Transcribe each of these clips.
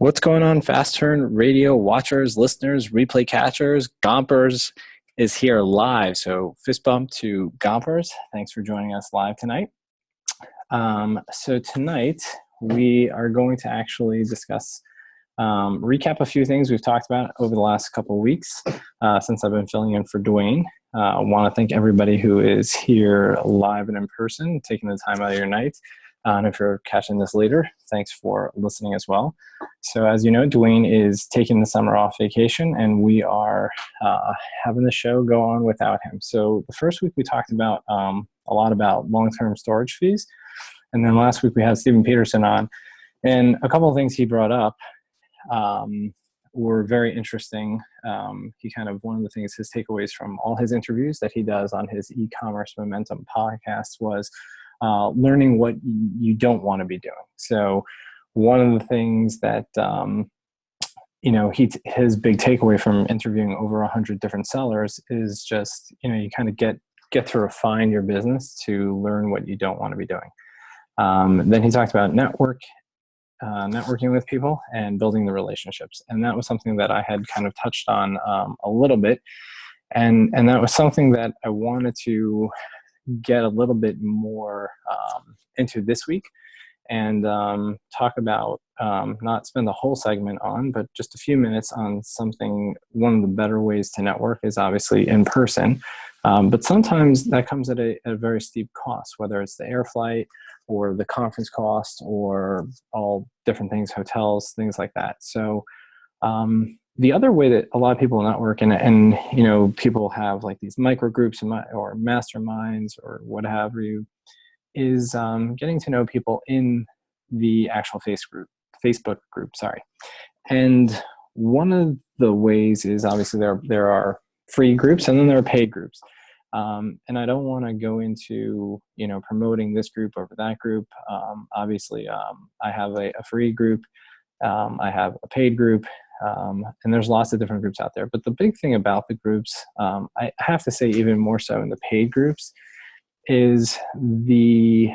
What's going on, Fast Turn Radio watchers, listeners, replay catchers? Gompers is here live. So fist bump to Gompers. Thanks for joining us live tonight. So tonight we are going to actually discuss, recap a few things we've talked about over the last couple of weeks since I've been filling in for Dwayne. I want to thank everybody who is here live and in person, taking the time out of your night. And if you're catching this later, thanks for listening as well. So as you know, Dwayne is taking the summer off vacation, and we are having the show go on without him. So the first week we talked about a lot about long-term storage fees. And then last week we had Stephen Peterson on. And a couple of things he brought up were very interesting. One of the things, his takeaways from all his interviews that he does on his e-commerce momentum podcast was learning what you don't want to be doing. So one of the things that, his big takeaway from interviewing over 100 different sellers is just, you kind of get to refine your business to learn what you don't want to be doing. Then he talked about networking with people and building the relationships. And that was something that I had kind of touched on a little bit. And that was something that I wanted to get a little bit more into this week and talk about, not spend the whole segment on, but just a few minutes on something. One of the better ways to network is obviously in person, but sometimes that comes at a very steep cost, whether it's the air flight or the conference cost or all different things, hotels, things like that. So the other way that a lot of people network and people have like these micro groups or masterminds or what have you is getting to know people in the actual Facebook group. And one of the ways is obviously there are free groups and then there are paid groups. And I don't want to go into, promoting this group over that group. Obviously, I have a free group. I have a paid group. And there's lots of different groups out there. But the big thing about the groups, I have to say even more so in the paid groups, is the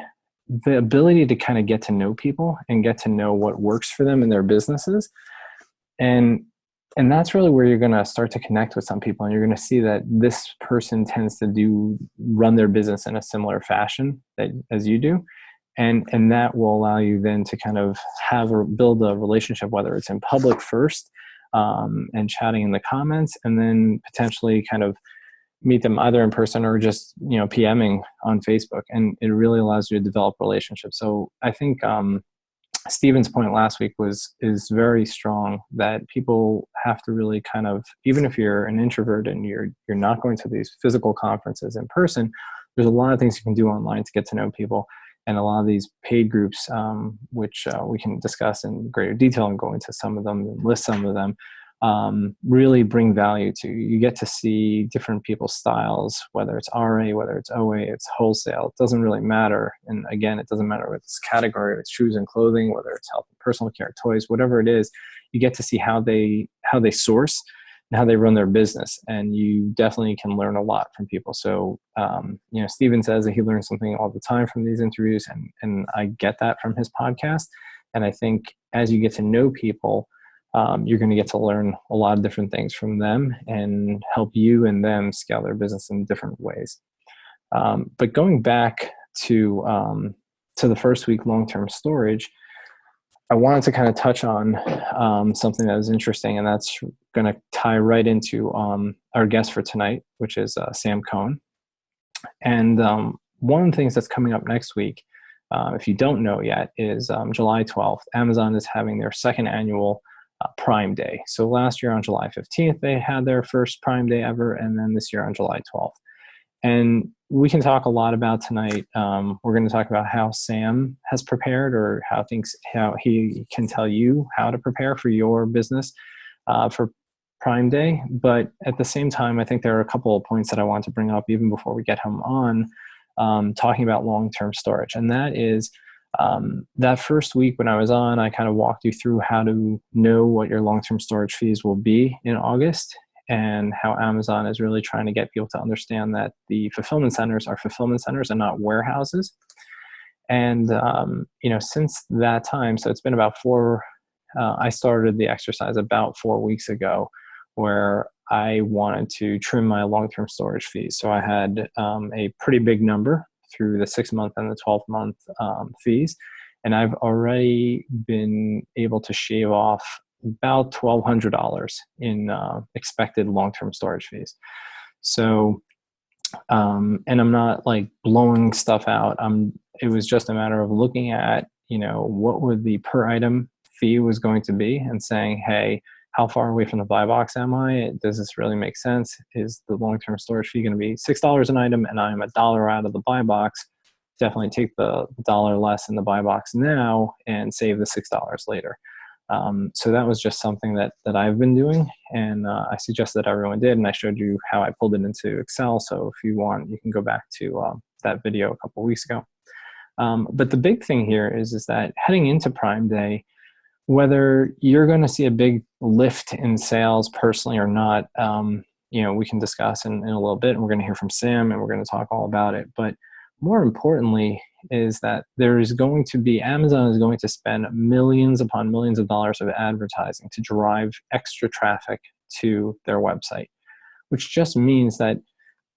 ability to kind of get to know people and get to know what works for them in their businesses. And that's really where you're going to start to connect with some people. And you're going to see that this person tends to run their business in a similar fashion as you do. And that will allow you then to kind of build a relationship, whether it's in public first and chatting in the comments, and then potentially kind of meet them either in person or just, PMing on Facebook. And it really allows you to develop relationships. So I think Stephen's point last week is very strong, that people have to really kind of, even if you're an introvert and you're not going to these physical conferences in person, there's a lot of things you can do online to get to know people. And a lot of these paid groups, which we can discuss in greater detail and go into some of them and list some of them, really bring value to you. You get to see different people's styles, whether it's RA, whether it's OA, it's wholesale. It doesn't really matter. And again, it doesn't matter what it's category, it's shoes and clothing, whether it's health and personal care, toys, whatever it is. You get to see how they source and how they run their business. And you definitely can learn a lot from people. So, Stephen says that he learns something all the time from these interviews. And I get that from his podcast. And I think as you get to know people, you're going to get to learn a lot of different things from them and help you and them scale their business in different ways. But going back to the first week, long-term storage, I wanted to kind of touch on something that was interesting, and that's going to tie right into our guest for tonight, which is Sam Cohen. And one of the things that's coming up next week, if you don't know yet, is July 12th. Amazon is having their second annual Prime Day. So last year on July 15th, they had their first Prime Day ever, and then this year on July 12th. And we can talk a lot about tonight. We're going to talk about how Sam has prepared, or how he can tell you how to prepare for your business for Prime Day. But at the same time, I think there are a couple of points that I want to bring up even before we get him on, talking about long-term storage. And that is, that first week when I was on, I kind of walked you through how to know what your long-term storage fees will be in August, and how Amazon is really trying to get people to understand that the fulfillment centers are fulfillment centers and not warehouses. And, since that time, so it's been about I started the exercise about 4 weeks ago where I wanted to trim my long-term storage fees. So I had a pretty big number through the 6-month and the 12-month fees. And I've already been able to shave off about $1,200 in expected long-term storage fees. So, and I'm not like blowing stuff out. It was just a matter of looking at, what would the per item fee was going to be and saying, hey, how far away from the buy box am I? Does this really make sense? Is the long-term storage fee going to be $6 an item and I'm $1 out of the buy box? Definitely take the $1 less in the buy box now and save the $6 later. So that was just something that I've been doing, and I suggest that everyone did, and I showed you how I pulled it into Excel. So if you want, you can go back to that video a couple of weeks ago. But the big thing here is that heading into Prime Day, whether you're going to see a big lift in sales personally or not, we can discuss in a little bit, and we're going to hear from Sam, and we're going to talk all about it. But more importantly is that Amazon is going to spend millions upon millions of dollars of advertising to drive extra traffic to their website, which just means that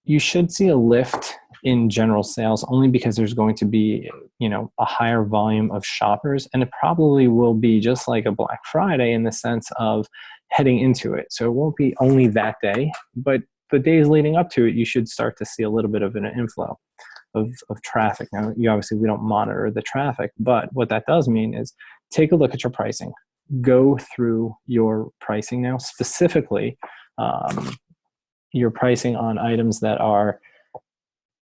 you should see a lift in general sales only because there's going to be, a higher volume of shoppers, and it probably will be just like a Black Friday in the sense of heading into it. So it won't be only that day, but the days leading up to it, you should start to see a little bit of an inflow of traffic. Now, we don't monitor the traffic, but what that does mean is take a look at your pricing. Go through your pricing now, specifically your pricing on items that are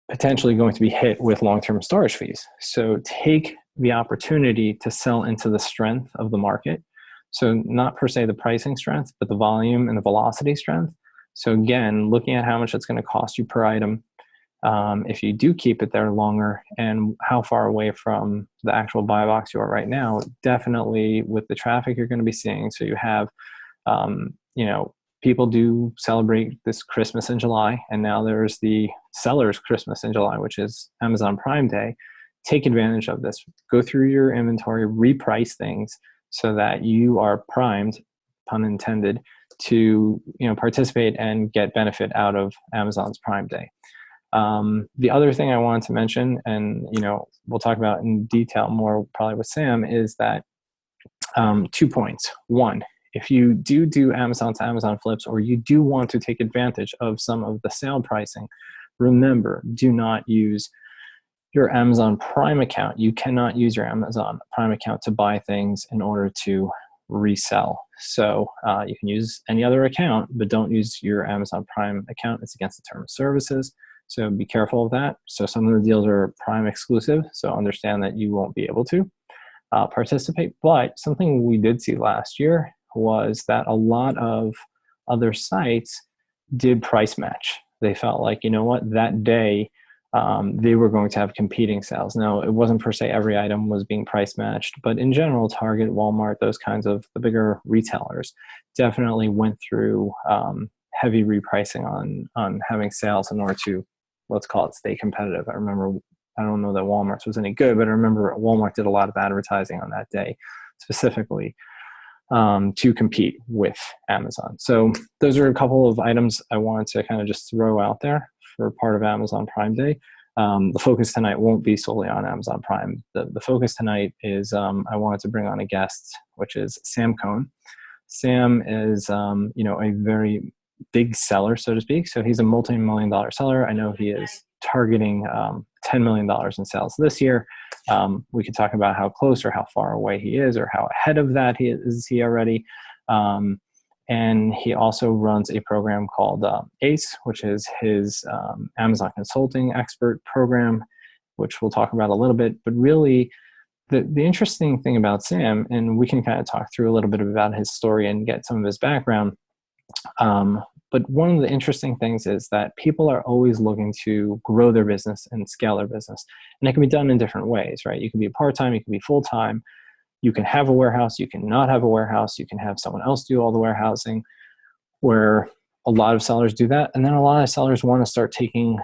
potentially going to be hit with long-term storage fees. So take the opportunity to sell into the strength of the market. So not per se the pricing strength, but the volume and the velocity strength. So again, looking at how much it's going to cost you per item, if you do keep it there longer, and how far away from the actual buy box you are right now, definitely with the traffic you're going to be seeing. So you have, people do celebrate this Christmas in July, and now there's the seller's Christmas in July, which is Amazon Prime Day. Take advantage of this. Go through your inventory, reprice things so that you are primed, pun intended, to participate and get benefit out of Amazon's Prime Day. The other thing I wanted to mention, and we'll talk about in detail more probably with Sam, is that 2 points. One, if you do Amazon to Amazon flips, or you do want to take advantage of some of the sale pricing, remember, do not use your Amazon Prime account. You cannot use your Amazon Prime account to buy things in order to resell. So you can use any other account, but don't use your Amazon Prime account. It's against the term of services. So be careful of that. So some of the deals are Prime exclusive, so understand that you won't be able to participate. But something we did see last year was that a lot of other sites did price match. They felt like, that day they were going to have competing sales. Now, it wasn't per se every item was being price matched, but in general, Target, Walmart, those kinds of the bigger retailers definitely went through heavy repricing on having sales in order to, let's call it, stay competitive. I don't know that Walmart's was any good, but I remember Walmart did a lot of advertising on that day specifically to compete with Amazon. So those are a couple of items I wanted to kind of just throw out there for part of Amazon Prime Day. The focus tonight won't be solely on Amazon Prime. The focus tonight is I wanted to bring on a guest, which is Sam Cohen. Sam is a very big seller, so to speak. So he's a multi-million-dollar seller. I know he is targeting $10 million in sales this year. We could talk about how close or how far away he is, or how ahead of that he is already. And he also runs a program called ACE, which is his Amazon Consulting Expert Program, which we'll talk about a little bit. But really, the interesting thing about Sam, and we can kind of talk through a little bit about his story and get some of his background, but one of the interesting things is that people are always looking to grow their business and scale their business. And it can be done in different ways, right? You can be part-time, you can be full-time. You can have a warehouse, you can not have a warehouse, you can have someone else do all the warehousing, where a lot of sellers do that. And then a lot of sellers want to start taking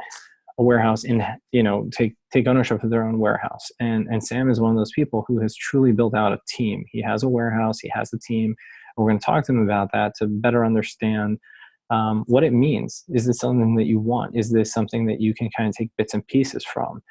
a warehouse take ownership of their own warehouse. And Sam is one of those people who has truly built out a team. He has a warehouse, he has a team. We're going to talk to him about that to better understand what it means. Is this something that you want? Is this something that you can kind of take bits and pieces from?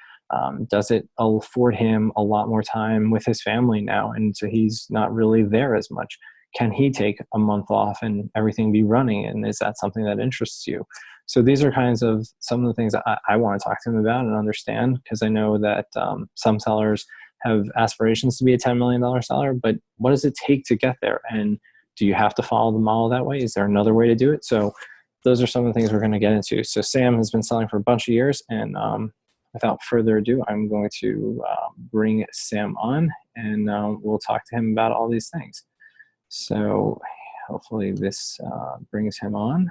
Does it afford him a lot more time with his family now? And so he's not really there as much. Can he take a month off and everything be running? And is that something that interests you? So these are kinds of some of the things I want to talk to him about and understand, because I know that some sellers have aspirations to be a $10 million seller, but what does it take to get there? And do you have to follow the model that way? Is there another way to do it? So those are some of the things we're going to get into. So Sam has been selling for a bunch of years, and without further ado, I'm going to bring Sam on, and we'll talk to him about all these things. So hopefully this brings him on.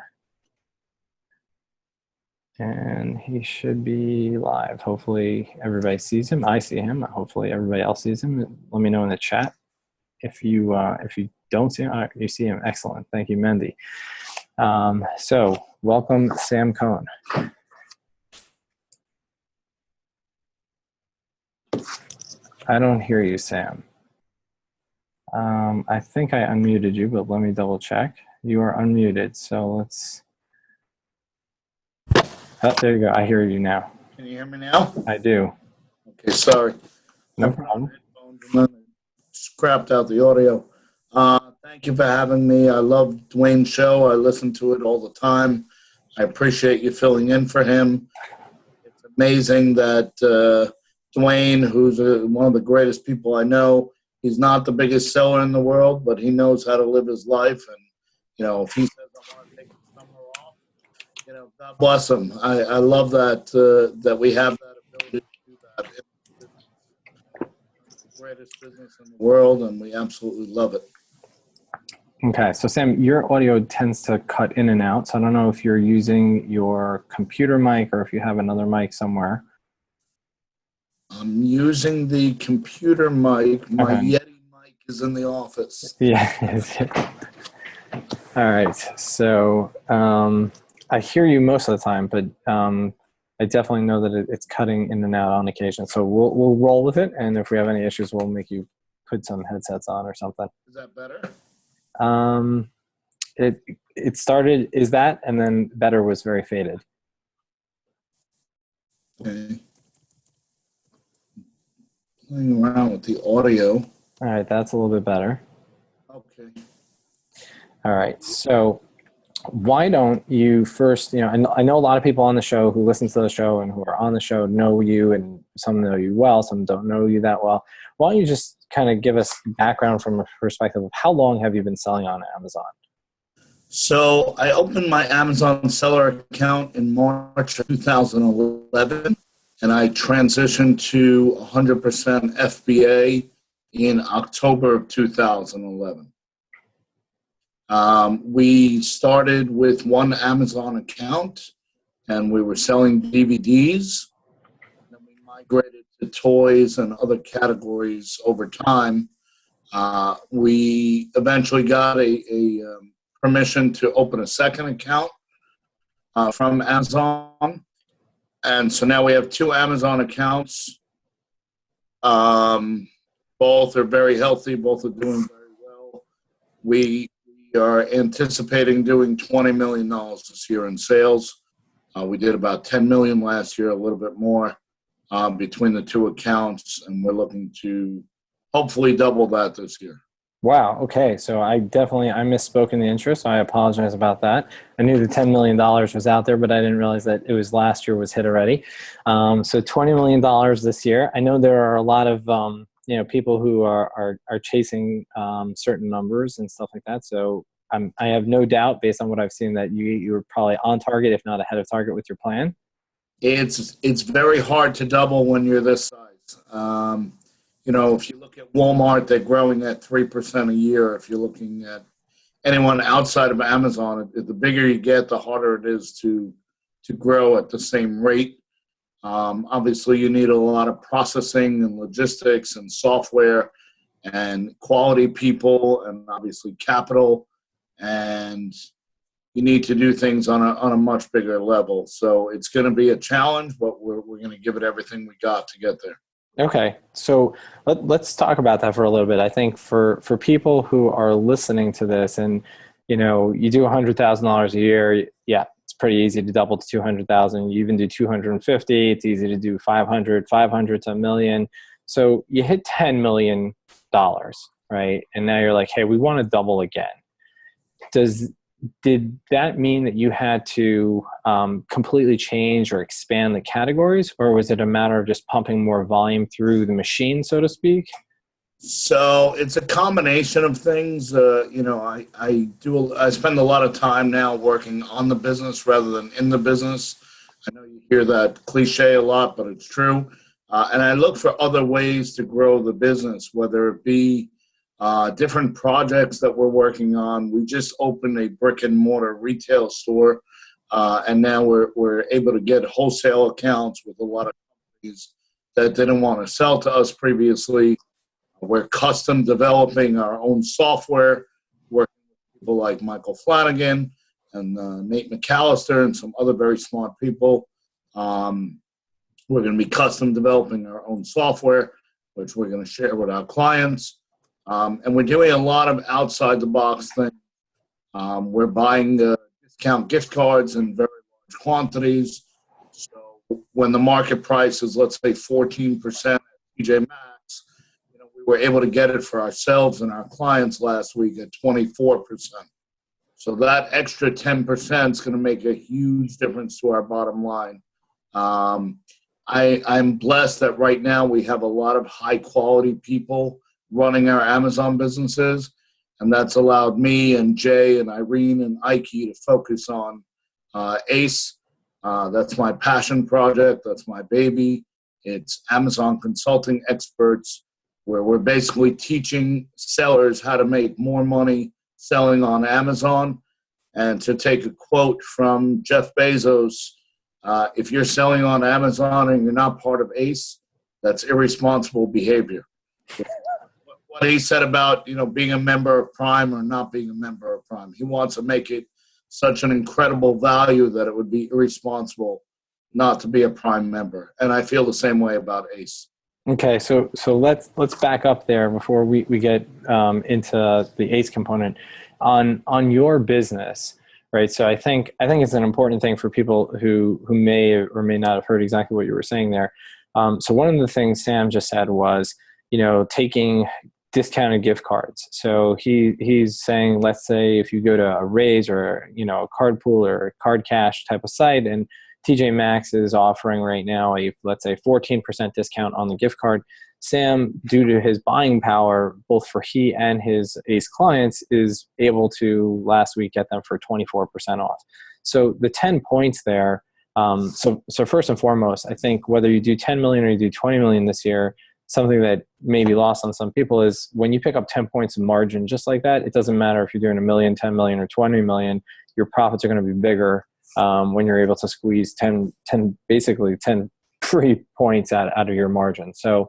And he should be live. Hopefully everybody sees him. I see him. Hopefully everybody else sees him. Let me know in the chat if you don't see him. You see him. Excellent. Thank you, Mendy. So welcome, Sam Cohen. I don't hear you, Sam. I think I unmuted you, but let me double check. You are unmuted. So let's. Oh, there you go. I hear you now. Can you hear me now? I do. Okay, sorry. No problem. Scrapped out the audio. Thank you for having me. I love Dwayne's show. I listen to it all the time. I appreciate you filling in for him. It's amazing that Dwayne, who's one of the greatest people I know, he's not the biggest seller in the world, but he knows how to live his life. And, if he says, I want to take the summer off, God bless him. I love that that we have that ability to do that. It's the greatest business in the world, and we absolutely love it. Okay, so Sam, your audio tends to cut in and out, so I don't know if you're using your computer mic or if you have another mic somewhere. I'm using the computer mic. My Yeti mic is in the office. Yeah. All right, so I hear you most of the time, but I definitely know that it's cutting in and out on occasion. So we'll roll with it, and if we have any issues, we'll make you put some headsets on or something. Is that better? It started is that, and then better was very faded. Okay. Playing around with the audio. All right, that's a little bit better. Okay. All right, so why don't you first, I know a lot of people on the show who listen to the show and who are on the show know you, and some know you well, some don't know you that well. Why don't you just kind of give us background from a perspective of how long have you been selling on Amazon? So I opened my Amazon seller account in March of 2011, and I transitioned to 100% FBA in October of 2011. We started with one Amazon account, and we were selling DVDs. Then we migrated to toys and other categories over time. We eventually got a permission to open a second account from Amazon. And so now we have two Amazon accounts. Both are very healthy. Both are doing very well. We are anticipating doing $20 million this year in sales. We did about $10 million last year, a little bit more between the two accounts, and we're looking to hopefully double that this year. Wow. Okay. So I misspoke in the intro, so I apologize about that. I knew the $10 million was out there, but I didn't realize that it was last year was hit already. So $20 million this year. I know there are a lot of people who are chasing certain numbers and stuff like that. So I have no doubt, based on what I've seen, that you were probably on target, if not ahead of target, with your plan. It's very hard to double when you're this size. If you look at Walmart, they're growing at 3% a year. If you're looking at anyone outside of Amazon, the bigger you get, the harder it is to grow at the same rate. Obviously, you need a lot of processing and logistics and software and quality people and obviously capital. And you need to do things on a much bigger level. So it's going to be a challenge, but we're going to give it everything we got to get there. Okay, so let's talk about that for a little bit. I think for people who are listening to this, and you do $100,000 a year, yeah, it's pretty easy to double to 200,000. You even do 250. It's easy to do 500 to a million. So you hit $10 million, right? And now you're like, hey, we want to double again. Did that mean that you had to completely change or expand the categories, or was it a matter of just pumping more volume through the machine, so to speak? So it's a combination of things. I spend a lot of time now working on the business rather than in the business. I know you hear that cliche a lot, but it's true. And I look for other ways to grow the business, whether it be different projects that we're working on. We just opened a brick and mortar retail store, and now we're able to get wholesale accounts with a lot of companies that didn't want to sell to us previously. We're custom developing our own software, working with people like Michael Flanagan and Nate McAllister and some other very smart people. We're going to be custom developing our own software, which we're going to share with our clients. And we're doing a lot of outside the box things. We're buying discount gift cards in very large quantities. So when the market price is, let's say, 14% at TJ Maxx, we were able to get it for ourselves and our clients last week at 24%. So that extra 10% is going to make a huge difference to our bottom line. I'm blessed that right now we have a lot of high quality people running our Amazon businesses, and that's allowed me and Jay and Irene and Ike to focus on ACE. That's my passion project. That's my baby. It's Amazon Consulting Experts, where we're basically teaching sellers how to make more money selling on Amazon. And to take a quote from Jeff Bezos, if you're selling on Amazon and you're not part of ACE, that's irresponsible behavior. What he said about being a member of Prime or not being a member of Prime, he wants to make it such an incredible value that it would be irresponsible not to be a Prime member. And I feel the same way about ACE. Okay, so let's back up there before we get into the ACE component on your business, right? So I think it's an important thing for people who may or may not have heard exactly what you were saying there. So one of the things Sam just said was, taking discounted gift cards. So he's saying, let's say if you go to a Raise or a card pool or a card cash type of site, and TJ Maxx is offering right now let's say 14% discount on the gift card. Sam, due to his buying power, both for he and his ACE clients, is able to last week get them for 24% off. So the 10 points there. So first and foremost, I think whether you do 10 million or you do 20 million this year, something that may be lost on some people is when you pick up 10 points of margin just like that, it doesn't matter if you're doing 1 million, 10 million, or 20 million, your profits are going to be bigger when you're able to squeeze 10 free points out of your margin. So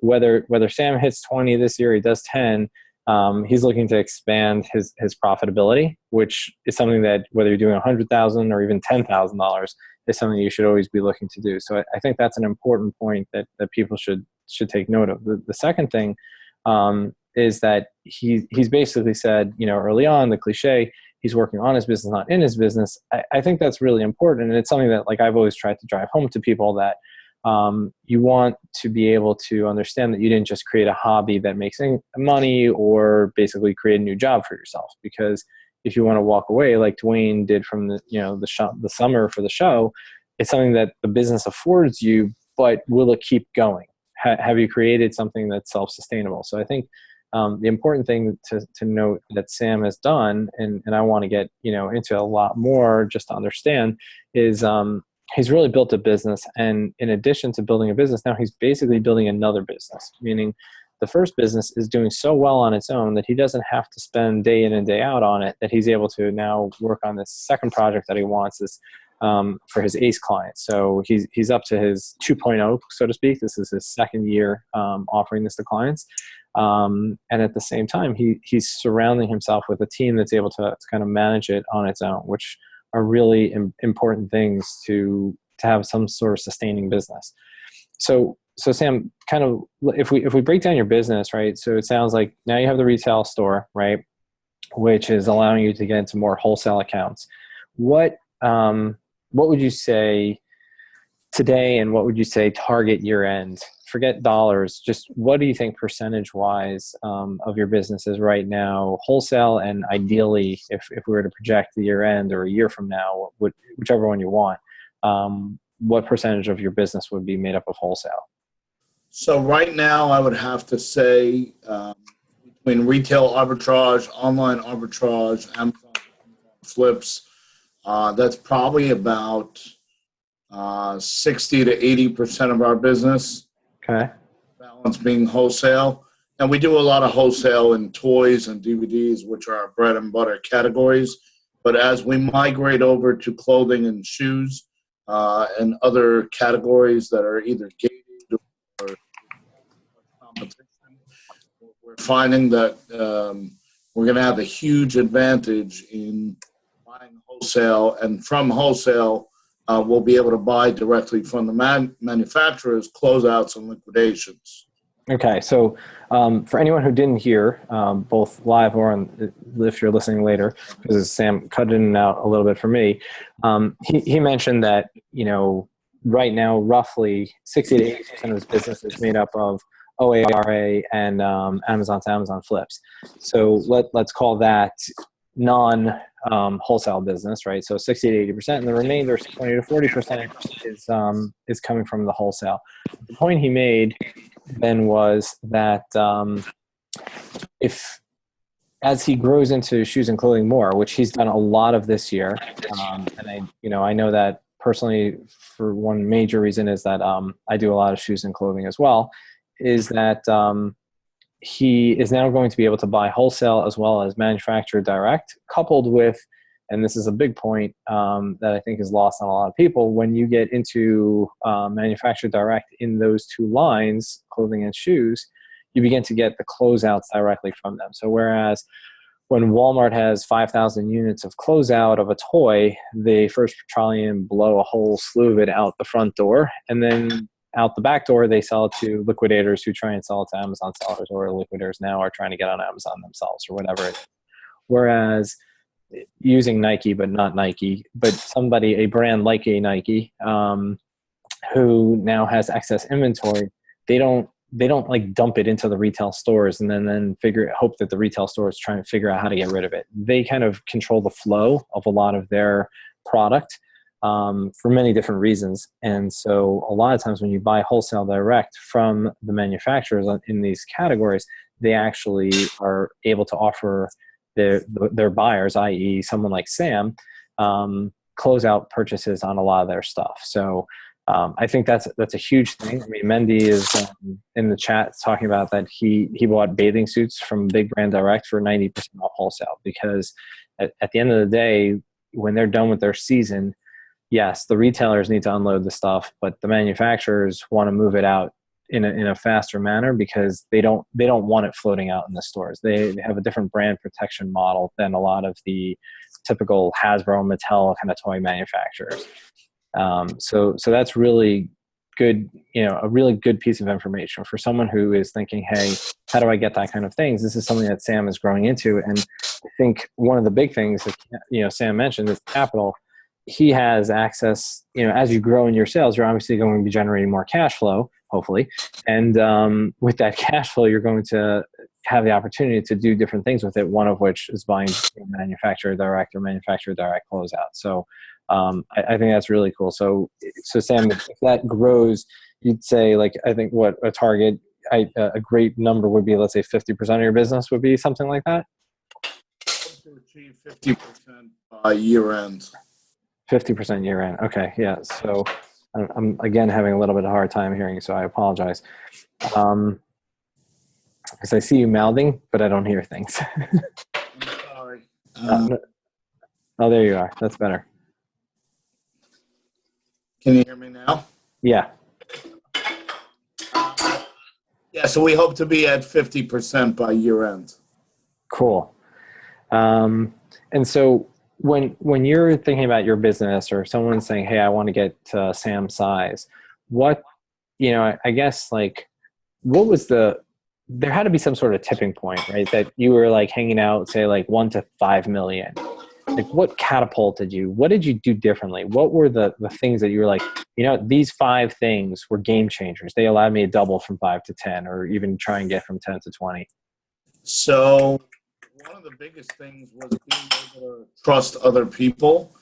whether Sam hits 20 this year, he does 10, he's looking to expand his profitability, which is something that whether you're doing $100,000 or even $10,000 is something you should always be looking to do. So I think that's an important point that people should take note of. The second thing is that he's basically said, early on, the cliche, he's working on his business, not in his business. I think that's really important. And it's something that I've always tried to drive home to people, that you want to be able to understand that you didn't just create a hobby that makes money or basically create a new job for yourself. Because if you want to walk away like Dwayne did from the summer for the show, it's something that the business affords you, but will it keep going? Have you created something that's self-sustainable? So I think the important thing to note that Sam has done, and I want to get into a lot more just to understand, is he's really built a business. And in addition to building a business, now he's basically building another business, meaning the first business is doing so well on its own that he doesn't have to spend day in and day out on it, that he's able to now work on this second project that he wants, this for his ACE clients. So he's up to his 2.0, so to speak. This is his second year offering this to clients. And at the same time, he's surrounding himself with a team that's able to kind of manage it on its own, which are really important things to have some sort of sustaining business. So Sam, kind of if we break down your business, right? So it sounds like now you have the retail store, right, which is allowing you to get into more wholesale accounts. What would you say today, and what would you say target year end? Forget dollars. Just what do you think percentage wise of your business is right now wholesale, and ideally, if we were to project the year end or a year from now, whichever one you want, what percentage of your business would be made up of wholesale? So right now, I would have to say between retail arbitrage, online arbitrage, Amazon flips, that's probably about 60 to 80% of our business. Okay. Balance being wholesale. And we do a lot of wholesale in toys and DVDs, which are our bread and butter categories. But as we migrate over to clothing and shoes and other categories that are either gated or competition, we're finding that we're going to have a huge advantage in buying wholesale. And from wholesale, we'll be able to buy directly from the manufacturers, closeouts, and liquidations. Okay, so for anyone who didn't hear, both live or if you're listening later, because Sam cut in and out a little bit for me, he mentioned that, right now roughly 60 to 80% of his business is made up of OARA and Amazon to Amazon flips. So let's call that non-wholesale business, right? So 60 to 80%, and the remainder 20 to 40% is coming from the wholesale. The point he made then was that if as he grows into shoes and clothing more, which he's done a lot of this year, and I know that personally for one major reason is that I do a lot of shoes and clothing as well, is that he is now going to be able to buy wholesale as well as manufacturer direct, coupled with, and this is a big point that I think is lost on a lot of people, when you get into manufacturer direct in those two lines, clothing and shoes, you begin to get the closeouts directly from them. So whereas when Walmart has 5,000 units of closeout of a toy, they first try and blow a whole slew of it out the front door, and then out the back door, they sell it to liquidators who try and sell it to Amazon sellers, or liquidators now are trying to get on Amazon themselves or whatever it is. Whereas using Nike, but not Nike, but somebody, a brand like a Nike, who now has excess inventory, they don't like dump it into the retail stores and then hope that the retail stores try and figure out how to get rid of it. They kind of control the flow of a lot of their product for many different reasons. And so a lot of times when you buy wholesale direct from the manufacturers in these categories, they actually are able to offer their buyers, i.e. someone like Sam, closeout purchases on a lot of their stuff. So I think that's a huge thing. I mean, Mendy is in the chat talking about that he bought bathing suits from Big Brand Direct for 90% off wholesale, because at the end of the day, when they're done with their season, yes, the retailers need to unload the stuff, but the manufacturers want to move it out in a faster manner because they don't want it floating out in the stores. They have a different brand protection model than a lot of the typical Hasbro, Mattel kind of toy manufacturers. So that's really good, a really good piece of information for someone who is thinking, hey, how do I get that kind of things? This is something that Sam is growing into. And I think one of the big things that, Sam mentioned is capital. He has access, as you grow in your sales, you're obviously going to be generating more cash flow, hopefully. And with that cash flow, you're going to have the opportunity to do different things with it, one of which is buying manufacturer direct or manufacturer direct closeout. So I think that's really cool. So Sam, if that grows, you'd say, like, I think what a target, a great number would be, let's say 50% of your business would be something like that? To achieve 50% by year end. 50% year end. Okay. Yeah. So I'm again having a little bit of a hard time hearing you, so I apologize. Because I see you mouthing, but I don't hear things. I'm sorry. Oh, there you are. That's better. Can you hear me now? Yeah. Yeah, so we hope to be at 50% by year end. Cool. And so when you're thinking about your business, or someone's saying, "Hey, I want to get to Sam's size," what, I guess, like, what was there had to be some sort of tipping point, right? That you were like hanging out, say like 1 to 5 million. Like, what catapulted you? What did you do differently? What were the things that you were like, these 5 things were game changers. They allowed me to double from 5 to 10, or even try and get from 10 to 20. So one of the biggest things was being able to trust other people.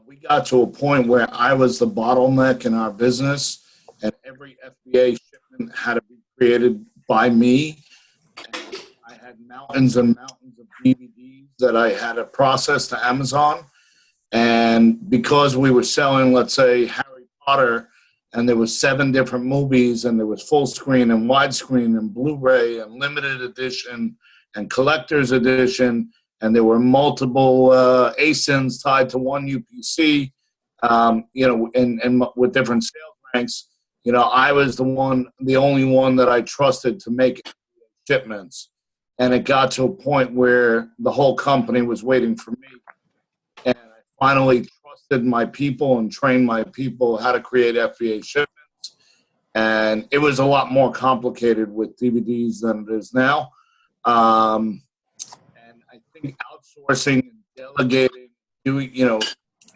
We got to a point where I was the bottleneck in our business, and every FBA shipment had to be created by me. And I had mountains and mountains of DVDs that I had to process to Amazon. And because we were selling, let's say, Harry Potter, and there was 7 different movies, and there was full screen and widescreen and Blu-ray and limited edition and collector's edition, and there were multiple ASINs tied to one UPC, and with different sales ranks. I was the only one that I trusted to make shipments, and it got to a point where the whole company was waiting for me, and I finally trusted my people and trained my people how to create FBA shipments. And it was a lot more complicated with DVDs than it is now. And I think outsourcing and delegating, doing,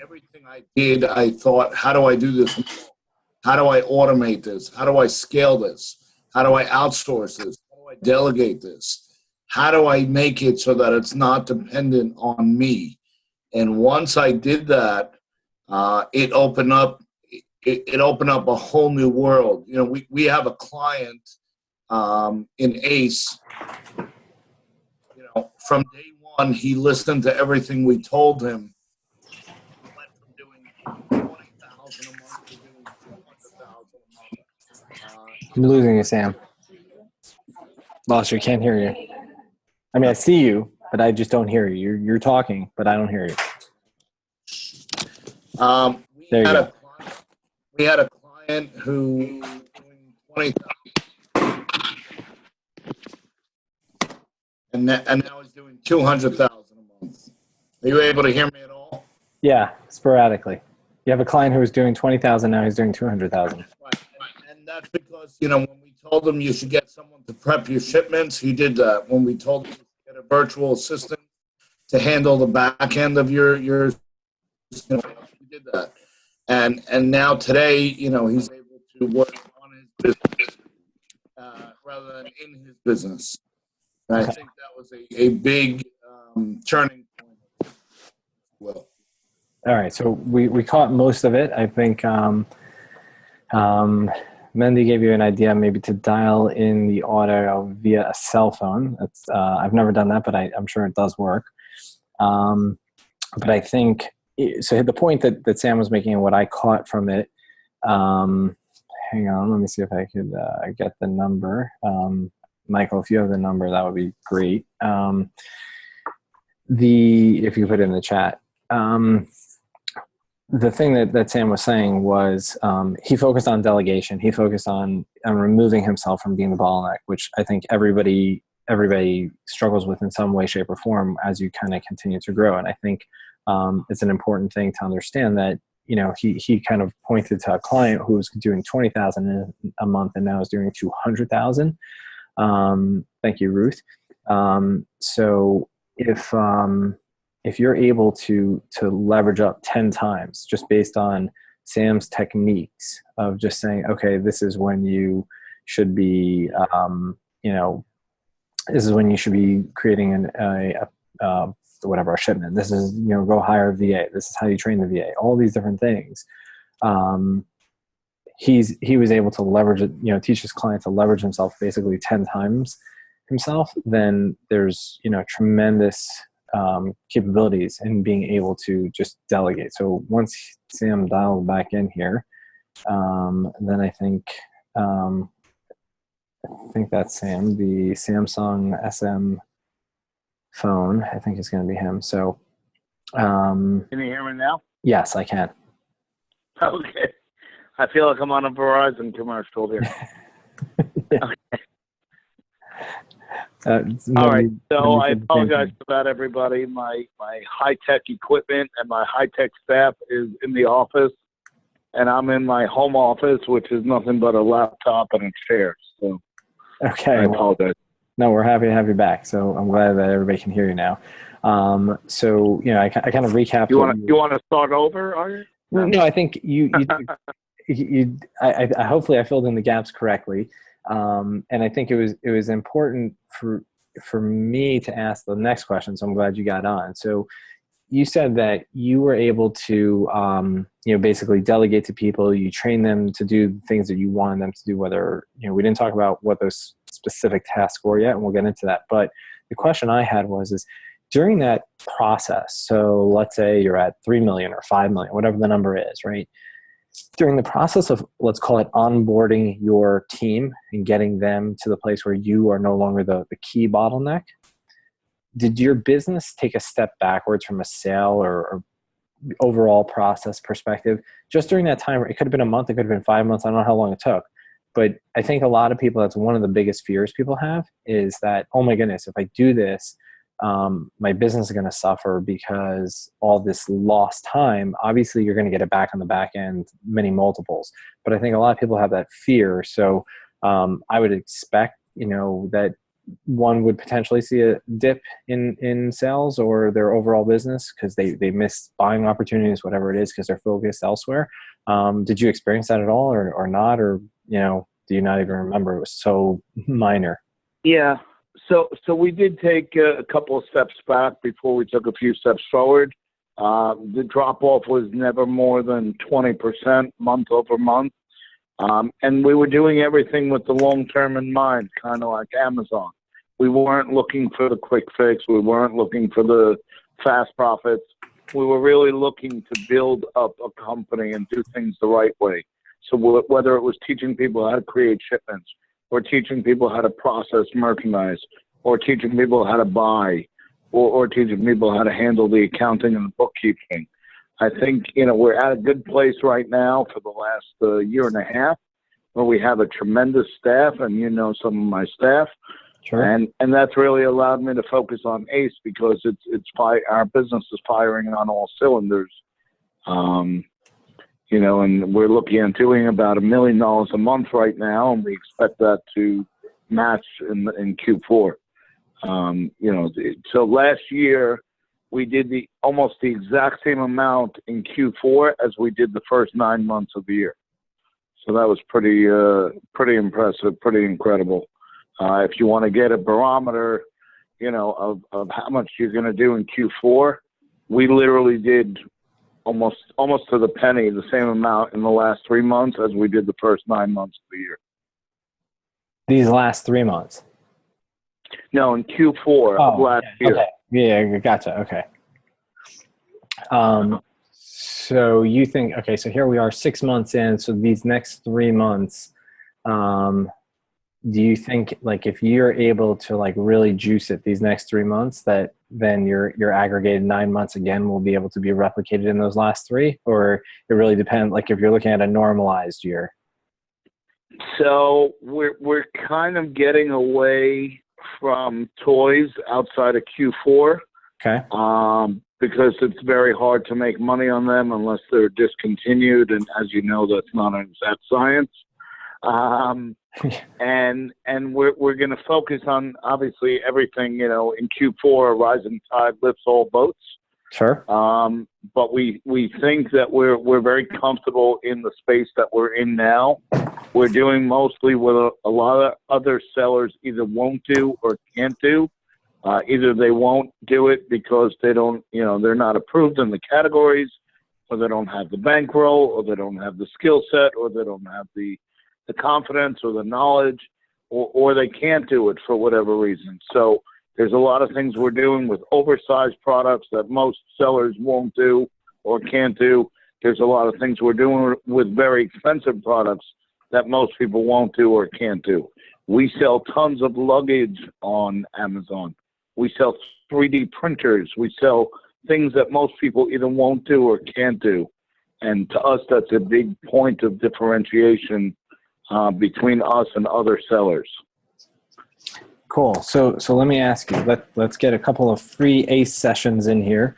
everything I did, I thought, how do I do this? How do I automate this? How do I scale this? How do I outsource this? How do I delegate this? How do I make it so that it's not dependent on me? And once I did that, it opened up a whole new world. We have a client in Ace. From day one, he listened to everything we told him. He went from doing 20,000 a month to doing 200,000 a month. I'm losing you, Sam. Lost you. Can't hear you. I mean, I see you, but I just don't hear you. You're talking, but I don't hear you. There you go. We had a client who was doing 20,000, and now he's doing 200,000 a month. Are you able to hear me at all? Yeah, sporadically. You have a client who was doing 20,000, now he's doing 200,000. Right. And that's because, when we told him you should get someone to prep your shipments, he did that. When we told him you should get a virtual assistant to handle the back end of your he did that. And now today, he's able to work on his business rather than in his business. And I think that was a big turning point. Well, all right, so we caught most of it. I think Mendy gave you an idea maybe to dial in the audio via a cell phone. That's I've never done that, but I'm sure it does work. But I think, so the point that Sam was making and what I caught from it, hang on, let me see if I could get the number. Michael, if you have the number, that would be great. If you put it in the chat. The thing that Sam was saying was he focused on delegation. He focused on removing himself from being the bottleneck, which I think everybody struggles with in some way, shape, or form as you kind of continue to grow. And I think it's an important thing to understand that, he kind of pointed to a client who was doing 20,000 a month and now is doing 200,000. Thank you, Ruth. So if you're able to leverage up 10 times just based on Sam's techniques of just saying, okay, this is when you should be, this is when you should be creating a shipment. This is, go hire a VA. This is how you train the VA. All these different things. He was able to leverage it, teach his client to leverage himself basically 10 times himself. Then there's, tremendous capabilities in being able to just delegate. So once Sam dialed back in here, then I think that's Sam, the Samsung SM phone. I think it's going to be him. So, can you hear me now? Yes, I can. Okay. I feel like I'm on a Verizon commercial here. All right, so I apologize about everybody. My high-tech equipment and my high-tech staff is in the office, and I'm in my home office, which is nothing but a laptop and a chair. So okay, I apologize. No, we're happy to have you back. So I'm glad that everybody can hear you now. So I kind of recapped. You want to start over? Are you? No, I think I hopefully I filled in the gaps correctly, and I think it was important for me to ask the next question. So I'm glad you got on. So you said that you were able to basically delegate to people. You train them to do things that you wanted them to do. Whether we didn't talk about what those specific tasks were yet, and we'll get into that. But the question I had is during that process. So let's say you're at 3 million or 5 million, whatever the number is, right? During the process of, let's call it, onboarding your team and getting them to the place where you are no longer the key bottleneck, did your business take a step backwards from a sale or overall process perspective just during that time? It could have been a month, it could have been 5 months. I don't know how long it took. But I think a lot of people, that's one of the biggest fears people have, is that, oh my goodness, if I do this, my business is going to suffer because all this lost time. Obviously, you're going to get it back on the back end, many multiples. But I think a lot of people have that fear. So I would expect, that one would potentially see a dip in sales or their overall business because they miss buying opportunities, whatever it is, because they're focused elsewhere. Did you experience that at all or not? Or, do you not even remember? It was so minor. Yeah. So we did take a couple of steps back before we took a few steps forward. The drop-off was never more than 20% month over month. And we were doing everything with the long term in mind, kind of like Amazon. We weren't looking for the quick fix. We weren't looking for the fast profits. We were really looking to build up a company and do things the right way. So whether it was teaching people how to create shipments, or teaching people how to process merchandise, or teaching people how to buy, or teaching people how to handle the accounting and the bookkeeping. I think, we're at a good place right now for the last year and a half where we have a tremendous staff, and some of my staff. Sure. And that's really allowed me to focus on ACE because our business is firing on all cylinders. And we're looking at doing about $1 million a month right now, and we expect that to match in Q4. So last year we did almost the exact same amount in Q4 as we did the first 9 months of the year. So that was pretty impressive, pretty incredible. If you want to get a barometer, of how much you're going to do in Q4, we literally did almost to the penny the same amount in the last 3 months as we did the first 9 months of the year. These last 3 months? No, in Q4 of last year. Okay. Yeah, gotcha. Okay. So you think, okay, so here we are 6 months in. So these next 3 months, do you think, like, if you're able to really juice it these next 3 months, that then your aggregated 9 months again will be able to be replicated in those last 3? Or it really depends, like if you're looking at a normalized year? So we're kind of getting away from toys outside of Q4. Okay. Because it's very hard to make money on them unless they're discontinued, and as you know, that's not an exact science. And we're going to focus on obviously everything. In Q4, a rising tide lifts all boats. Sure. But we think that we're very comfortable in the space that we're in now. We're doing mostly what a lot of other sellers either won't do or can't do. Either they won't do it because they don't, they're not approved in the categories, or they don't have the bankroll, or they don't have the skill set, or they don't have the confidence or the knowledge, or they can't do it for whatever reason. So there's a lot of things we're doing with oversized products that most sellers won't do or can't do. There's a lot of things we're doing with very expensive products that most people won't do or can't do. We sell tons of luggage on Amazon. We sell 3D printers. We sell things that most people either won't do or can't do. And to us, that's a big point of differentiation between us and other sellers. Cool. So let me ask you, let's get a couple of free ACE sessions in here.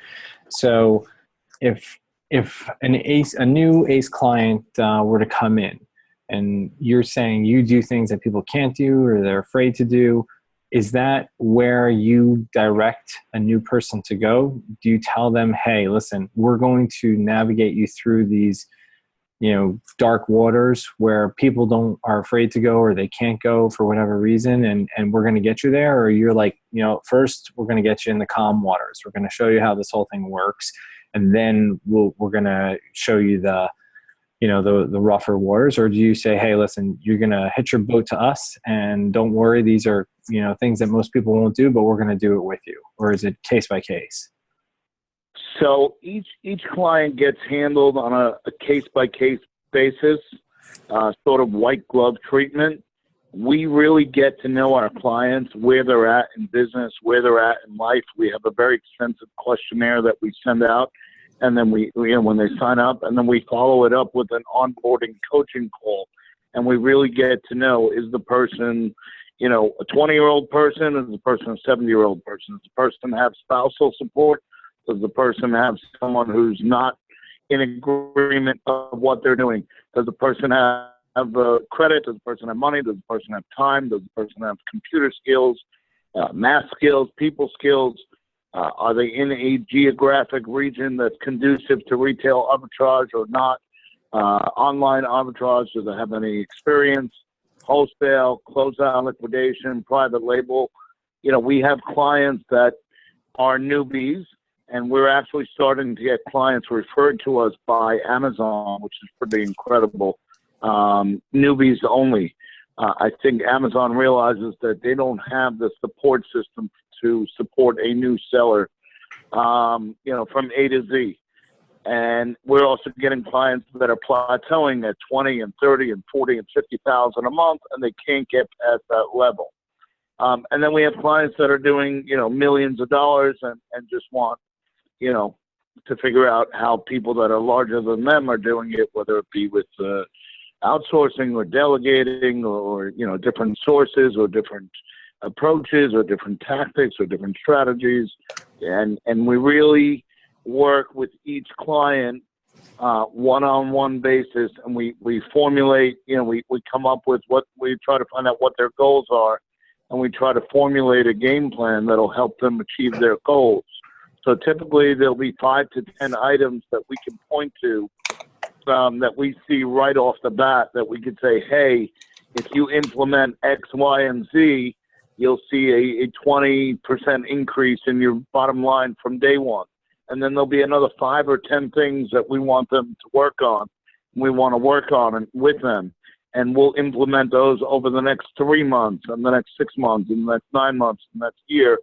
So if a new ACE client were to come in, and you're saying you do things that people can't do or they're afraid to do, is that where you direct a new person to go? Do you tell them, hey, listen, we're going to navigate you through these, dark waters where people are afraid to go or they can't go for whatever reason, and we're going to get you there? Or you're like, first we're going to get you in the calm waters. We're going to show you how this whole thing works, and then we're going to show you the rougher waters? Or do you say, hey, listen, you're going to hitch your boat to us, and don't worry, these are, things that most people won't do, but we're going to do it with you? Or is it case by case? So each client gets handled on a case by case basis, sort of white glove treatment. We really get to know our clients, where they're at in business, where they're at in life. We have a very extensive questionnaire that we send out. And then when they sign up, and then we follow it up with an onboarding coaching call. And we really get to know, is the person, a 20-year-old person? Is the person a 70-year-old person? Does the person have spousal support? Does the person have someone who's not in agreement of what they're doing? Does the person have credit? Does the person have money? Does the person have time? Does the person have computer skills, math skills, people skills? Are they in a geographic region that's conducive to retail arbitrage or not? Online arbitrage, do they have any experience? Wholesale, closeout liquidation, private label. We have clients that are newbies, and we're actually starting to get clients referred to us by Amazon, which is pretty incredible. Newbies only. I think Amazon realizes that they don't have the support system to support a new seller, from A to Z. And we're also getting clients that are plateauing at 20 and 30 and 40 and 50,000 a month, and they can't get past that level. And then we have clients that are doing, millions of dollars and just want, to figure out how people that are larger than them are doing it, whether it be with outsourcing or delegating or different sources or different approaches or different tactics or different strategies. And we really work with each client one-on-one basis, and we formulate, we come up with we try to find out what their goals are, and we try to formulate a game plan that'll help them achieve their goals. So typically there'll be 5 to 10 items that we can point to that we see right off the bat that we could say, hey, if you implement X, Y, and Z, you'll see a 20% increase in your bottom line from day one. And then there'll be another 5 or 10 things that we want them to work on. We want to work on it with them. And we'll implement those over the next 3 months, and the next 6 months, and the next 9 months, and the next year.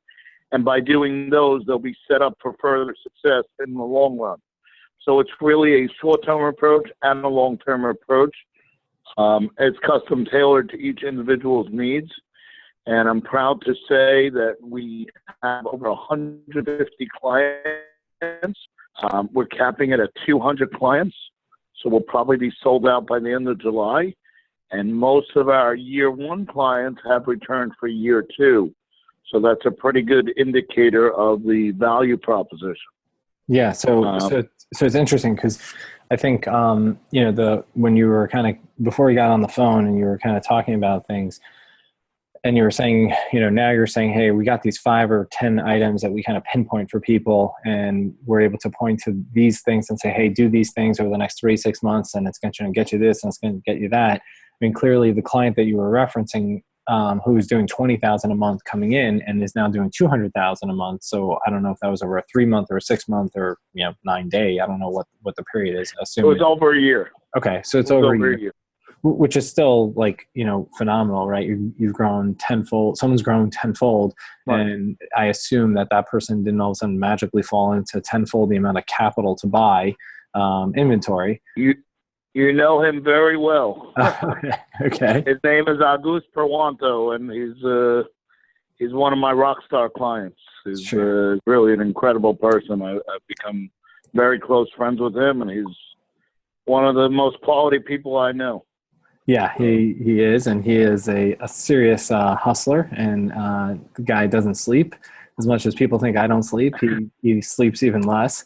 And by doing those, they'll be set up for further success in the long run. So it's really a short-term approach and a long-term approach. It's custom tailored to each individual's needs. And I'm proud to say that we have over 150 clients. We're capping it at 200 clients. So we'll probably be sold out by the end of July. And most of our year one clients have returned for year two. So that's a pretty good indicator of the value proposition. Yeah. So it's interesting because I think, when you were before you got on the phone and you were kind of talking about things, and you were saying, now you're saying, hey, we got these 5 or 10 items that we kind of pinpoint for people, and we're able to point to these things and say, hey, do these things over the next 3-6 months, and it's going to get you this, and it's going to get you that. I mean, clearly the client that you were referencing, who's doing $20,000 a month coming in and is now doing $200,000 a month. So I don't know if that was over a 3-month or a 6-month or 9-day. I don't know what the period is. It was over a year. Okay, so it's over a year. Which is still phenomenal, right? You've grown tenfold. Someone's grown tenfold, right. And I assume that person didn't all of a sudden magically fall into tenfold the amount of capital to buy inventory. You know him very well. Okay. His name is Auguste Perwanto, and he's one of my rock star clients. He's really an incredible person. I've become very close friends with him, and he's one of the most quality people I know. Yeah, he is, and he is a serious hustler, and the guy doesn't sleep. As much as people think I don't sleep, he sleeps even less.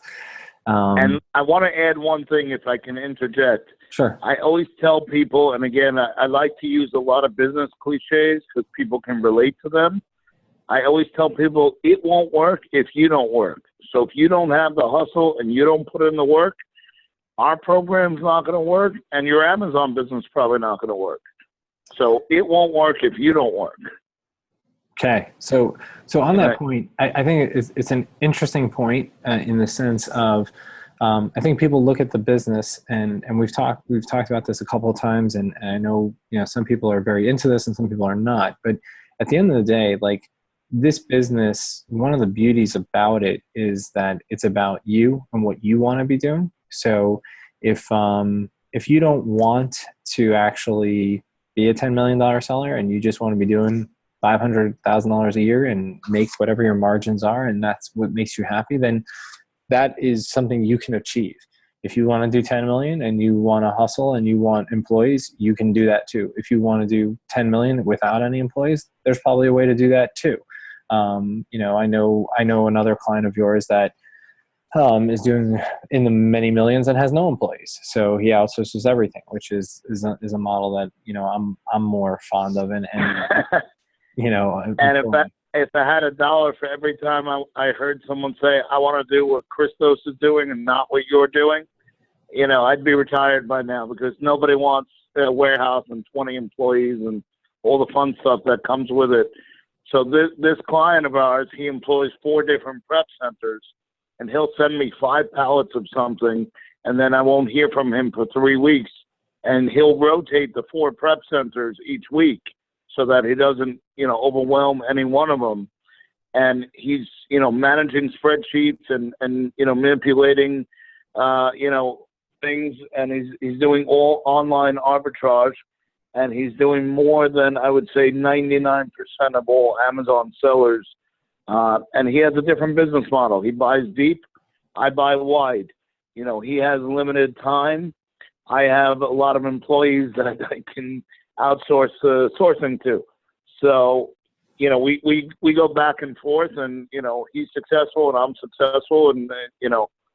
And I want to add one thing, if I can interject. Sure. I always tell people, and again, I like to use a lot of business cliches because people can relate to them. I always tell people it won't work if you don't work. So if you don't have the hustle and you don't put in the work, our program's not going to work, and your Amazon business is probably not going to work. So it won't work if you don't work. Okay, so on that point, I think it's an interesting point in the sense of I think people look at the business, and we've talked about this a couple of times, and I know some people are very into this and some people are not, but at the end of the day, like this business, one of the beauties about it is that it's about you and what you want to be doing. So if you don't want to actually be a $10 million seller and you just want to be doing $500,000 a year and make whatever your margins are, and that's what makes you happy, then that is something you can achieve. If you want to do 10 million and you want to hustle and you want employees, you can do that too. If you want to do 10 million without any employees, there's probably a way to do that too. I know another client of yours that is doing in the many millions and has no employees. So he outsources everything, which is a model that, I'm more fond of. And if I had $1 for every time I heard someone say, I want to do what Christos is doing and not what you're doing, I'd be retired by now, because nobody wants a warehouse and 20 employees and all the fun stuff that comes with it. So this client of ours, he employs 4 different prep centers, and he'll send me 5 pallets of something, and then I won't hear from him for 3 weeks, and he'll rotate the 4 prep centers each week so that he doesn't, overwhelm any one of them. And he's, managing spreadsheets and manipulating, things, and he's doing all online arbitrage, and he's doing more than, I would say, 99% of all Amazon sellers. And he has a different business model. He buys deep, I buy wide. He has limited time. I have a lot of employees that I can outsource sourcing to. So, we go back and forth, and, he's successful and I'm successful. And,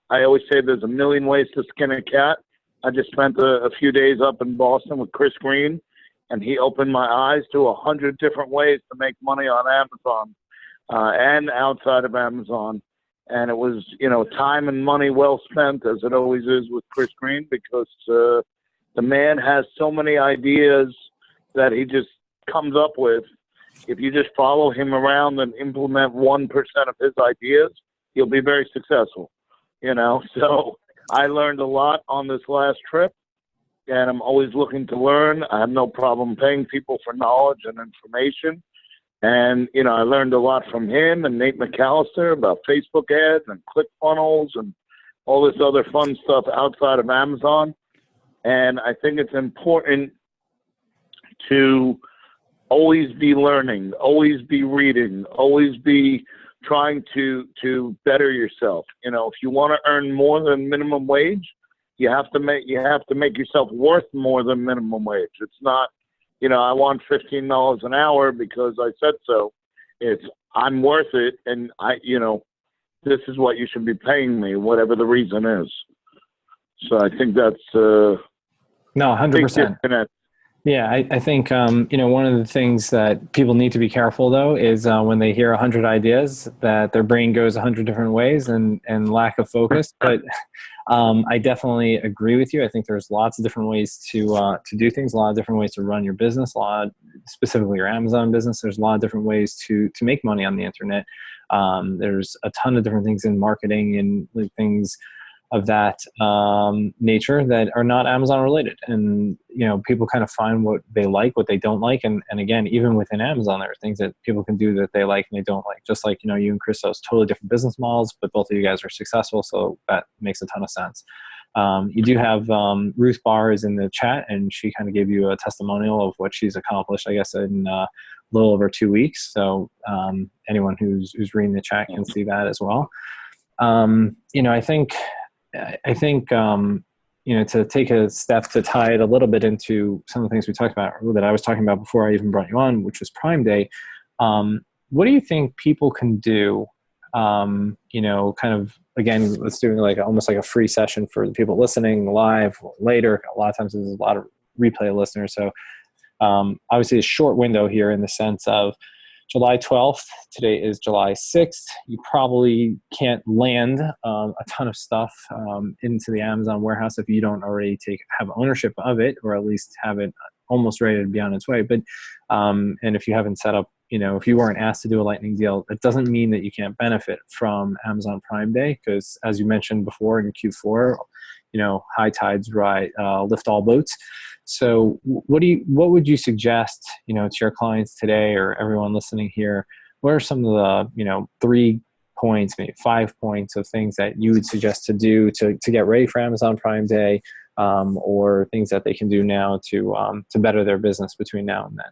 I always say there's a million ways to skin a cat. I just spent a few days up in Boston with Chris Green, and he opened my eyes to 100 different ways to make money on Amazon and outside of Amazon. And it was, time and money well spent, as it always is with Chris Green, because the man has so many ideas that he just comes up with. If you just follow him around and implement 1% of his ideas, you'll be very successful. So I learned a lot on this last trip, and I'm always looking to learn. I have no problem paying people for knowledge and information. And, I learned a lot from him and Nate McAllister about Facebook ads and ClickFunnels and all this other fun stuff outside of Amazon. And I think it's important to always be learning, always be reading, always be trying to better yourself. If you want to earn more than minimum wage, you have to make yourself worth more than minimum wage. It's not, I want $15 an hour because I said so. It's I'm worth it, and this is what you should be paying me, whatever the reason is. So I think that's no, 100%. Yeah, I think, one of the things that people need to be careful, though, is when they hear 100 ideas, that their brain goes 100 different ways and lack of focus. But I definitely agree with you. I think there's lots of different ways to do things, a lot of different ways to run your business, specifically your Amazon business. There's a lot of different ways to make money on the internet. There's a ton of different things in marketing and things of that nature that are not Amazon related. And, people kind of find what they like, what they don't like. And again, even within Amazon, there are things that people can do that they like and they don't like. Just like, you and Christos, totally different business models, but both of you guys are successful. So that makes a ton of sense. You do have Ruth Barr is in the chat, and she kind of gave you a testimonial of what she's accomplished, I guess, in a little over 2 weeks. So anyone who's reading the chat can see that as well. I think to take a step to tie it a little bit into some of the things we talked about, or that I was talking about before I even brought you on, which was Prime Day. What do you think people can do? Kind of, again, let's do like almost like a free session for the people listening live or later. A lot of times there's a lot of replay listeners. So obviously a short window here in the sense of July 12th. Today is July 6th. You probably can't land a ton of stuff into the Amazon warehouse if you don't already have ownership of it, or at least have it almost ready to be on its way. But and if you haven't set up, if you weren't asked to do a lightning deal, that doesn't mean that you can't benefit from Amazon Prime Day, because as you mentioned before in Q4, high tides lift all boats. So what would you suggest, to your clients today or everyone listening here? What are some of the, 3 points, maybe 5 points of things that you would suggest to do to get ready for Amazon Prime Day, or things that they can do now to better their business between now and then?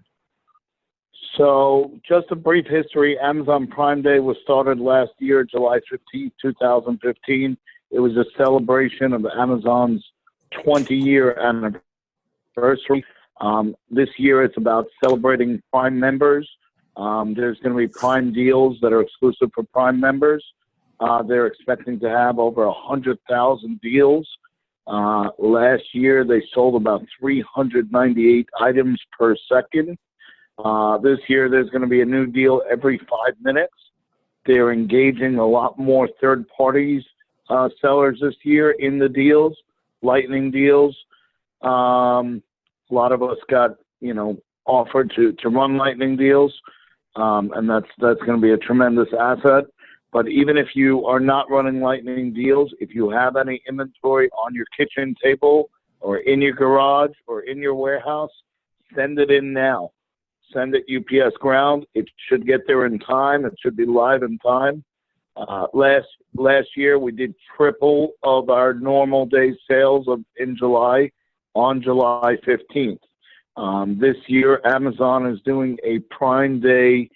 So just a brief history. Amazon Prime Day was started last year, July 15th, 2015. It was a celebration of Amazon's 20-year anniversary. This year it's about celebrating Prime members. There's going to be Prime deals that are exclusive for Prime members. They're expecting to have over 100,000 deals. Last year they sold about 398 items per second. This year there's going to be a new deal every 5 minutes. They're engaging a lot more third parties, sellers this year in the deals, lightning deals. A lot of us got, offered to run lightning deals, and that's going to be a tremendous asset. But even if you are not running lightning deals, if you have any inventory on your kitchen table or in your garage or in your warehouse, send it in now. Send it UPS ground. It should get there in time. It should be live in time. Last year we did triple of our normal day sales in July on July 15th. This year Amazon is doing a Prime Day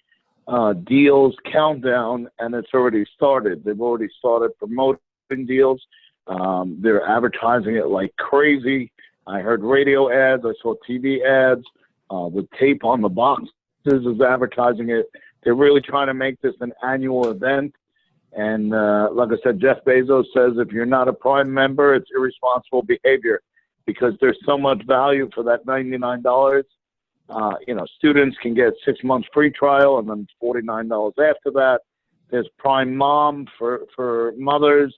deals countdown, and it's already started. They've already started promoting deals. They're advertising it like crazy. I heard radio ads. I saw TV ads. With tape on the boxes is advertising it. They're really trying to make this an annual event. And like I said, Jeff Bezos says if you're not a Prime member, it's irresponsible behavior, because there's so much value for that $99. Students can get 6 months free trial and then $49 after that. There's Prime Mom for mothers,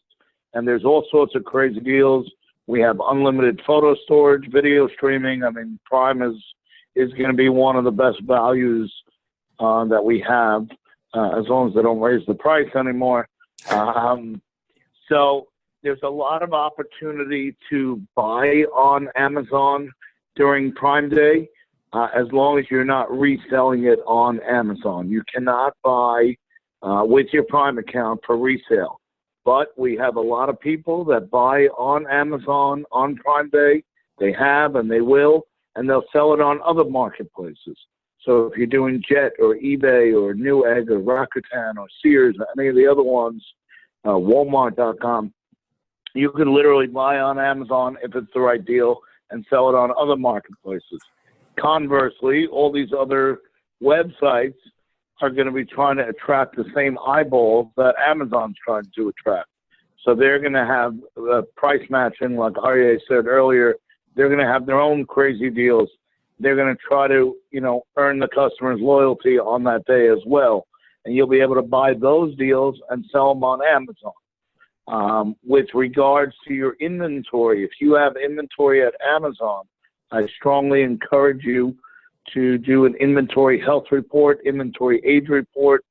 and there's all sorts of crazy deals. We have unlimited photo storage, video streaming. I mean, Prime is going to be one of the best values that we have, as long as they don't raise the price anymore. So there's a lot of opportunity to buy on Amazon during Prime Day, as long as you're not reselling it on Amazon. You cannot buy with your Prime account for resale. But we have a lot of people that buy on Amazon on Prime Day. They have and they will. And they'll sell it on other marketplaces. So if you're doing Jet or eBay or Newegg or Rakuten or Sears or any of the other ones, Walmart.com, you can literally buy on Amazon if it's the right deal and sell it on other marketplaces. Conversely, all these other websites are going to be trying to attract the same eyeballs that Amazon's trying to attract. So they're going to have price matching, like Aryeh said earlier. They're going to have their own crazy deals. They're going to try to, earn the customer's loyalty on that day as well. And you'll be able to buy those deals and sell them on Amazon. With regards to your inventory, if you have inventory at Amazon, I strongly encourage you to do an inventory health report, inventory age report,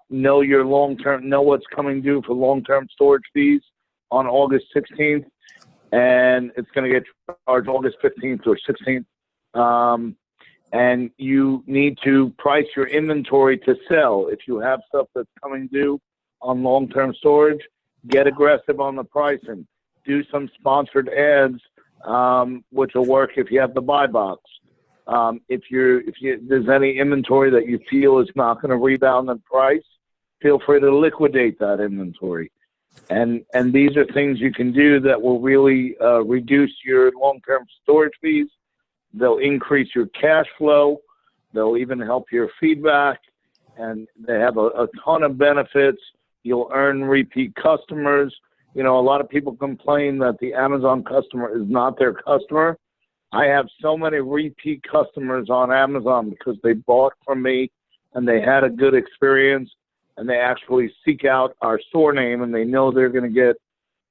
know your long-term, know what's coming due for long-term storage fees on August 16th. And it's going to get charged August 15th or 16th. And you need to price your inventory to sell. If you have stuff that's coming due on long-term storage, get aggressive on the pricing. Do some sponsored ads, which will work if you have the buy box. If there's any inventory that you feel is not going to rebound in price, feel free to liquidate that inventory. And these are things you can do that will really reduce your long-term storage fees. They'll increase your cash flow. They'll even help your feedback. And they have a ton of benefits. You'll earn repeat customers. You know, a lot of people complain that the Amazon customer is not their customer. I have so many repeat customers on Amazon because they bought from me and they had a good experience, and they actually seek out our store name and they know they're going to get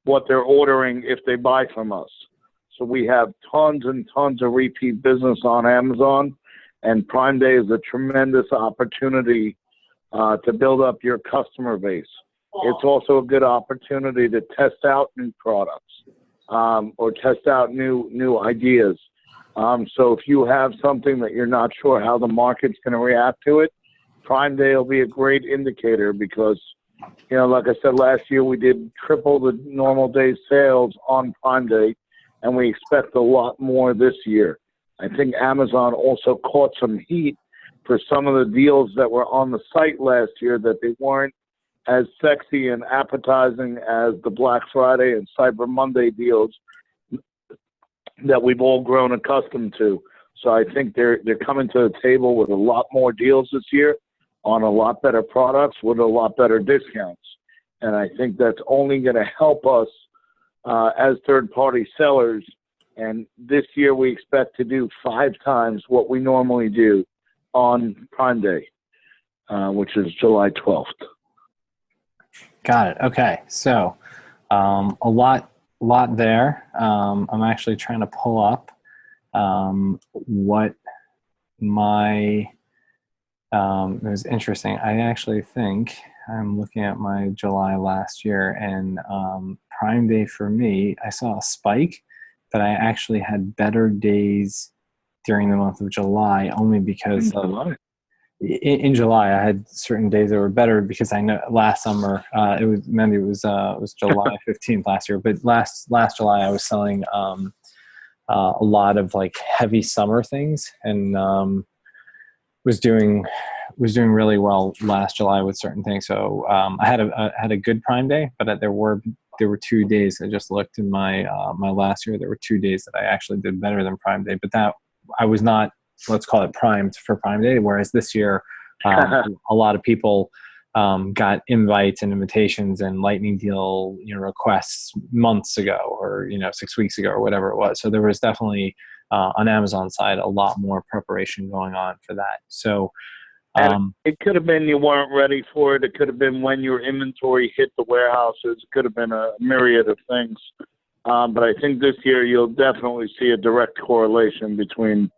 what they're ordering if they buy from us. So we have tons and tons of repeat business on Amazon, and Prime Day is a tremendous opportunity to build up your customer base. It's also a good opportunity to test out new products or test out new ideas. So if you have something that you're not sure how the market's going to react to it, Prime Day will be a great indicator because, you know, like I said, last year we did triple the normal day sales on Prime Day, and we expect a lot more this year. I think Amazon also caught some heat for some of the deals that were on the site last year, that they weren't as sexy and appetizing as the Black Friday and Cyber Monday deals that we've all grown accustomed to. So I think they're coming to the table with a lot more deals this year on a lot better products with a lot better discounts. And I think that's only going to help us as third-party sellers. And this year we expect to do 5 times what we normally do on Prime Day, which is July 12th. Got it. Okay. So a lot there. I'm actually trying to pull up what my it was interesting. I actually think I'm looking at my July last year, and Prime Day for me, I saw a spike, but I actually had better days during the month of July only because in July I had certain days that were better because I know last summer it was July 15th last year, but last July I was selling a lot of like heavy summer things, and was doing really well last July with certain things. So I had a good Prime Day, but there were 2 days. I just looked in my my last year. There were 2 days that I actually did better than Prime Day, but that I was not, let's call it, primed for Prime Day. Whereas this year, a lot of people got invites and invitations and lightning deal requests months ago, or 6 weeks ago, or whatever it was. So there was definitely on Amazon side a lot more preparation going on for that. So it could have been you weren't ready for it. It could have been when your inventory hit the warehouses. It could have been a myriad of things. But I think this year you'll definitely see a direct correlation between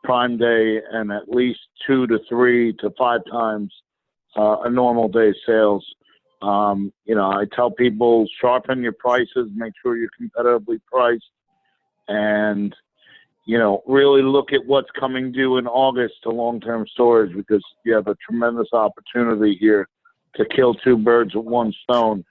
Prime Day and at least 2 to 3 to 5 times a normal day sales. I tell people, sharpen your prices, make sure you're competitively priced, and really look at what's coming due in August to long-term storage, because you have a tremendous opportunity here to kill 2 birds with 1 stone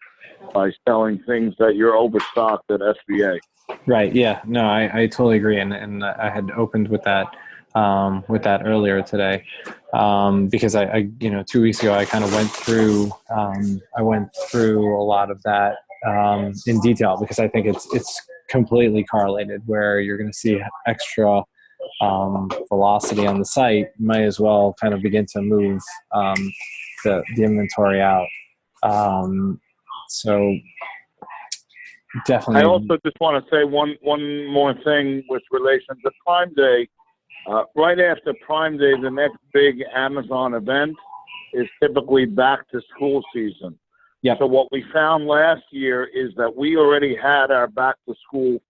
by selling things that you're overstocked at SBA. Right. Yeah. No, I totally agree. And I had opened with that earlier today, because I 2 weeks ago, I kind of went through a lot of that in detail, because I think it's completely correlated. Where you're going to see extra velocity on the site, you might as well kind of begin to move the inventory out. So definitely. I also just want to say one more thing with relation to Prime Day. Right after Prime Day, the next big Amazon event is typically back to school season. Yep. So what we found last year is that we already had our back to school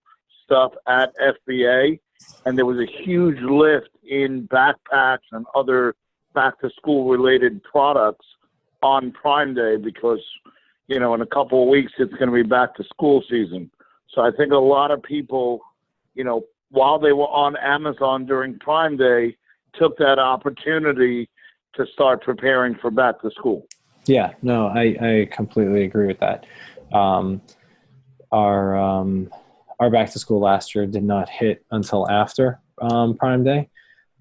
stuff at FBA, and there was a huge lift in backpacks and other back to school related products on Prime Day, because in a couple of weeks it's going to be back to school season. So I think a lot of people, while they were on Amazon during Prime Day, took that opportunity to start preparing for back to school. Yeah, no, I completely agree with that. Our back to school last year did not hit until after Prime Day,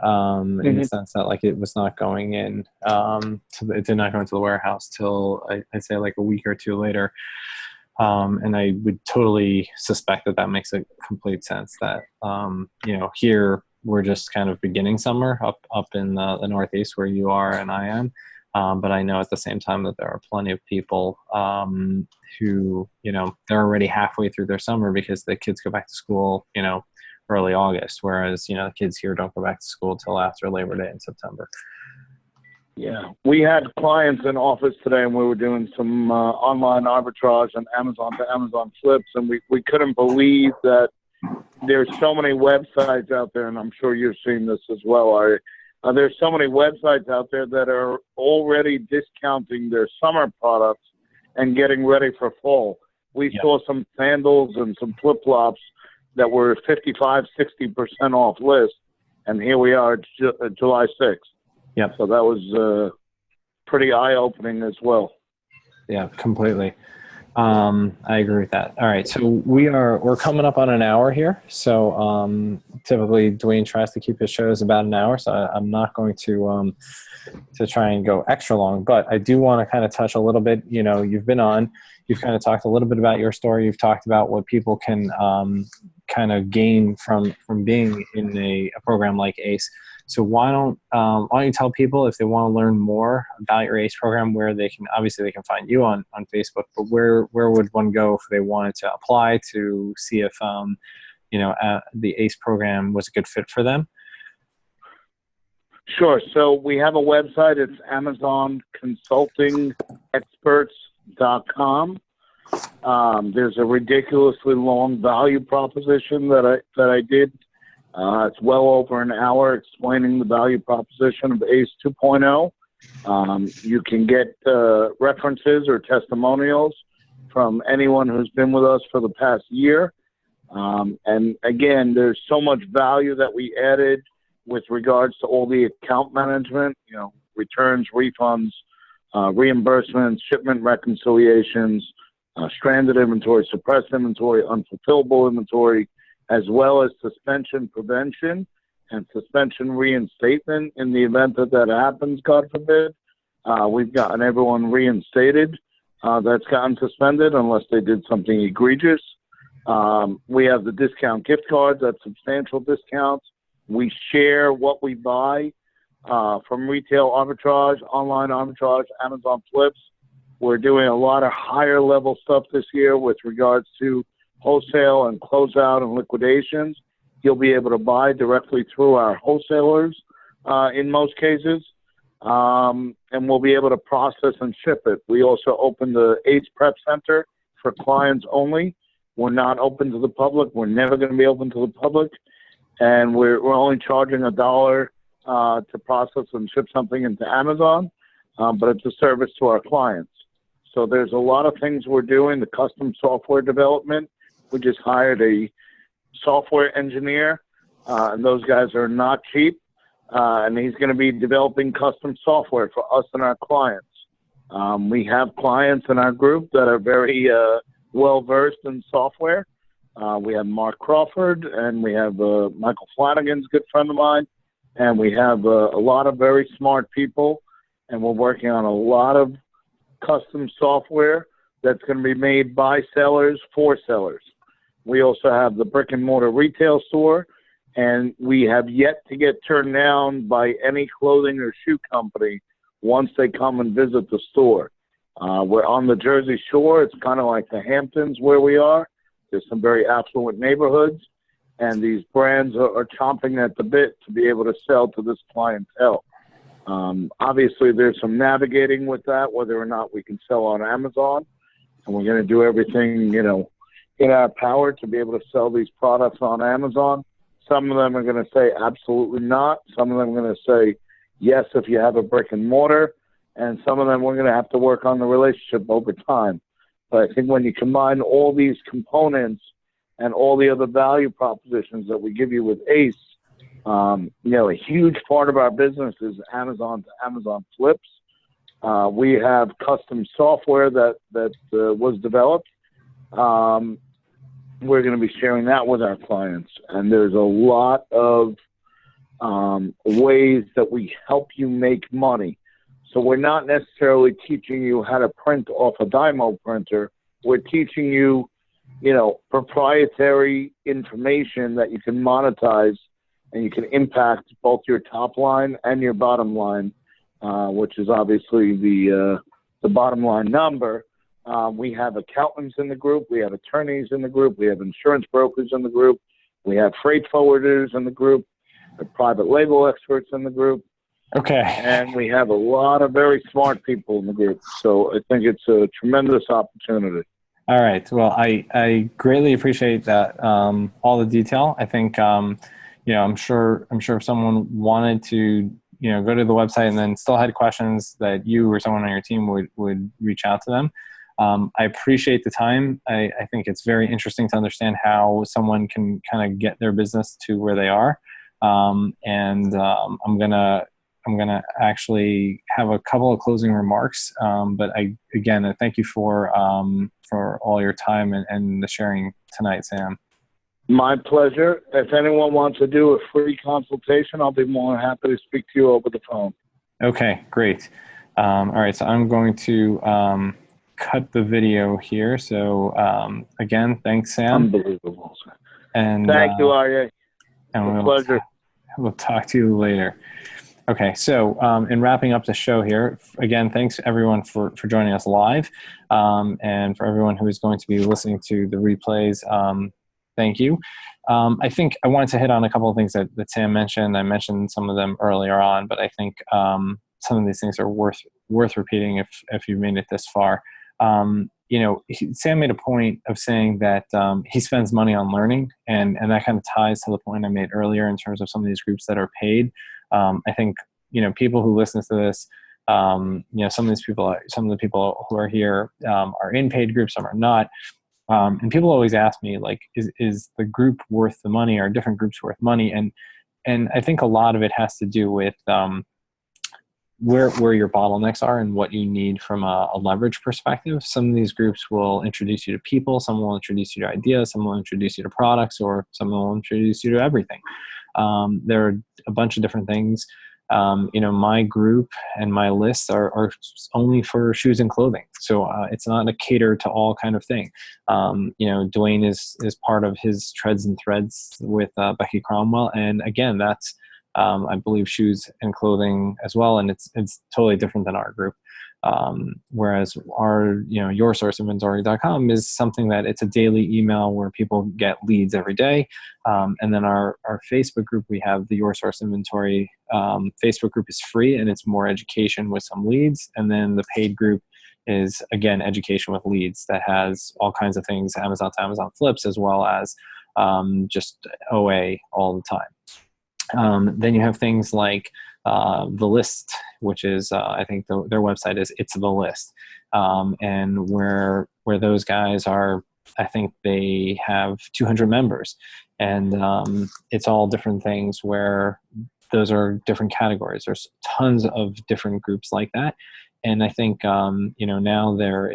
in the sense that it was not going in. It did not go into the warehouse till I'd say like a week or 2 later. And I would totally suspect that that makes a complete sense that, here we're just kind of beginning summer up in the Northeast where you are and I am. But I know at the same time that there are plenty of people who, they're already halfway through their summer because the kids go back to school, early August, whereas, the kids here don't go back to school till after Labor Day in September. Yeah, we had clients in office today, and we were doing some online arbitrage on Amazon to Amazon flips, and we couldn't believe that there's so many websites out there, and I'm sure you've seen this as well, Ari. There's so many websites out there that are already discounting their summer products and getting ready for fall. We saw some sandals and some flip-flops that were 55, 60% off list, and here we are, July 6th. Yep. So that was pretty eye-opening as well. Yeah, completely. I agree with that. All right, so we're coming up on an hour here. So typically Dwayne tries to keep his shows about an hour, so I'm not going to try and go extra long. But I do want to kind of touch a little bit. You've been on. You've kind of talked a little bit about your story. You've talked about what people can kind of gain from being in a program like ACE. So why don't you tell people if they want to learn more about your ACE program, where they can find you on Facebook, but where would one go if they wanted to apply to see if the ACE program was a good fit for them? Sure. So we have a website. It's AmazonConsultingExperts.com. There's a ridiculously long value proposition that I did. It's well over an hour explaining the value proposition of ACE 2.0. You can get references or testimonials from anyone who's been with us for the past year. And again, there's so much value that we added with regards to all the account management, returns, refunds, reimbursements, shipment reconciliations, stranded inventory, suppressed inventory, unfulfillable inventory, as well as suspension prevention and suspension reinstatement in the event that happens, God forbid. We've gotten everyone reinstated that's gotten suspended unless they did something egregious. We have the discount gift cards at substantial discounts. We share what we buy from retail arbitrage, online arbitrage, Amazon flips. We're doing a lot of higher level stuff this year with regards to wholesale and closeout and liquidations. You'll be able to buy directly through our wholesalers in most cases, and we'll be able to process and ship it. We also opened the ACE Prep Center for clients only. We're not open to the public. We're never going to be open to the public, and we're only charging $1 to process and ship something into Amazon, but it's a service to our clients. So there's a lot of things we're doing. The custom software development. We just hired a software engineer, and those guys are not cheap, and he's going to be developing custom software for us and our clients. We have clients in our group that are very well-versed in software. We have Mark Crawford, and we have Michael Flanagan's a good friend of mine, and we have a lot of very smart people, and we're working on a lot of custom software that's going to be made by sellers for sellers. We also have the brick and mortar retail store, and we have yet to get turned down by any clothing or shoe company once they come and visit the store. We're on the Jersey Shore. It's kind of like the Hamptons where we are. There's some very affluent neighborhoods, and these brands are chomping at the bit to be able to sell to this clientele. Obviously, there's some navigating with that, whether or not we can sell on Amazon, and we're going to do everything, in our power to be able to sell these products on Amazon. Some of them are going to say absolutely not. Some of them are going to say yes if you have a brick and mortar, and some of them we're going to have to work on the relationship over time. But I think when you combine all these components and all the other value propositions that we give you with ACE, a huge part of our business is Amazon to Amazon flips. We have custom software that was developed. We're going to be sharing that with our clients. And there's a lot of ways that we help you make money. So we're not necessarily teaching you how to print off a Dymo printer. We're teaching you, proprietary information that you can monetize and you can impact both your top line and your bottom line, which is obviously the bottom line number. We have accountants in the group. We have attorneys in the group. We have insurance brokers in the group. We have freight forwarders in the group. We have private label experts in the group. Okay. And we have a lot of very smart people in the group. So I think it's a tremendous opportunity. All right. Well, I greatly appreciate that, all the detail. I think, I'm sure if someone wanted to, go to the website and then still had questions, that you or someone on your team would reach out to them. I appreciate the time. I think it's very interesting to understand how someone can kind of get their business to where they are. I'm gonna actually have a couple of closing remarks. But I thank you for all your time and the sharing tonight, Sam. My pleasure. If anyone wants to do a free consultation, I'll be more than happy to speak to you over the phone. Okay, great. All right, so I'm going to cut the video here. So again, thanks, Sam. Unbelievable. And thank you, Arya. And pleasure. We'll talk to you later. Okay, so in wrapping up the show here, again, thanks everyone for joining us live, and for everyone who is going to be listening to the replays, thank you. I think I wanted to hit on a couple of things that Sam mentioned. I mentioned some of them earlier on, but I think some of these things are worth repeating if you've made it this far. Sam made a point of saying that he spends money on learning, and that kind of ties to the point I made earlier in terms of some of these groups that are paid. I think, people who listen to this, some of the people who are here are in paid groups, some are not. And people always ask me, like, is the group worth the money? Are different groups worth money? And I think a lot of it has to do with where your bottlenecks are and what you need from a leverage perspective. Some of these groups will introduce you to people, some will introduce you to ideas, some will introduce you to products, or some will introduce you to everything. There are a bunch of different things. My group and my lists are only for shoes and clothing. So it's not a cater to all kind of thing. Dwayne is part of his Treads and Threads with Becky Cromwell. And again, that's, I believe, shoes and clothing as well. And it's totally different than our group. Whereas our, yoursourceinventory.com is something that it's a daily email where people get leads every day. And then our Facebook group, we have the Your Source Inventory Facebook group is free, and it's more education with some leads. And then the paid group is, again, education with leads that has all kinds of things, Amazon to Amazon flips, as well as just OA all the time. Then you have things like the list, which is I think their website is It's the List, and where those guys are, I think they have 200 members, and it's all different things where those are different categories. There's tons of different groups like that. And I think, now there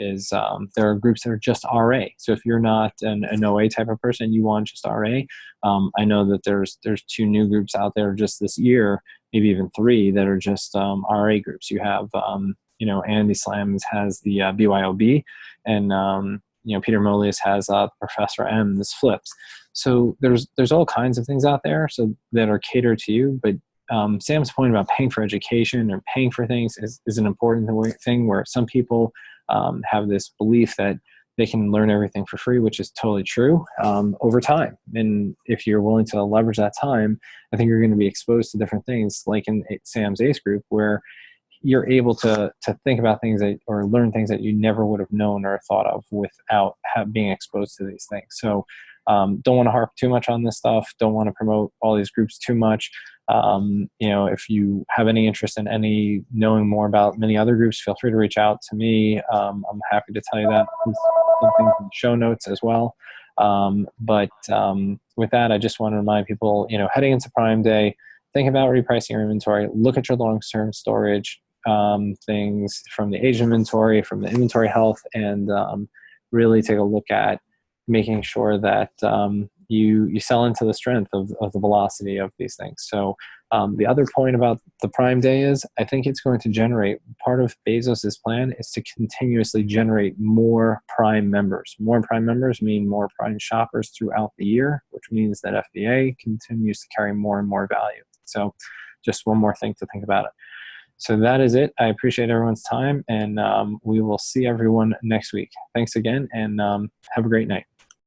are groups that are just RA. So if you're not an OA type of person, you want just RA. I know that there's 2 new groups out there just this year, maybe even 3, that are just RA groups. You have, Andy Slams has the BYOB, and Peter Molius has Professor M's flips. So there's all kinds of things out there that are catered to you. But Sam's point about paying for education or paying for things is an important thing, where some people have this belief that they can learn everything for free, which is totally true, over time. And if you're willing to leverage that time, I think you're going to be exposed to different things, like in Sam's ACE group, where you're able to think about things or learn things that you never would have known or thought of without being exposed to these things. So don't want to harp too much on this stuff. Don't want to promote all these groups too much. If you have any interest in knowing more about many other groups, feel free to reach out to me. I'm happy to tell you that. There's something in the show notes as well. But with that, I just want to remind people, heading into Prime Day, think about repricing your inventory. Look at your long-term storage things from the age inventory, from the inventory health, and really take a look at making sure that you sell into the strength of the velocity of these things. So the other point about the Prime Day is I think it's going to generate, part of Bezos's plan is to continuously generate more Prime members. More Prime members mean more Prime shoppers throughout the year, which means that FBA continues to carry more and more value. So just one more thing to think about it. So that is it. I appreciate everyone's time, and we will see everyone next week. Thanks again, and have a great night.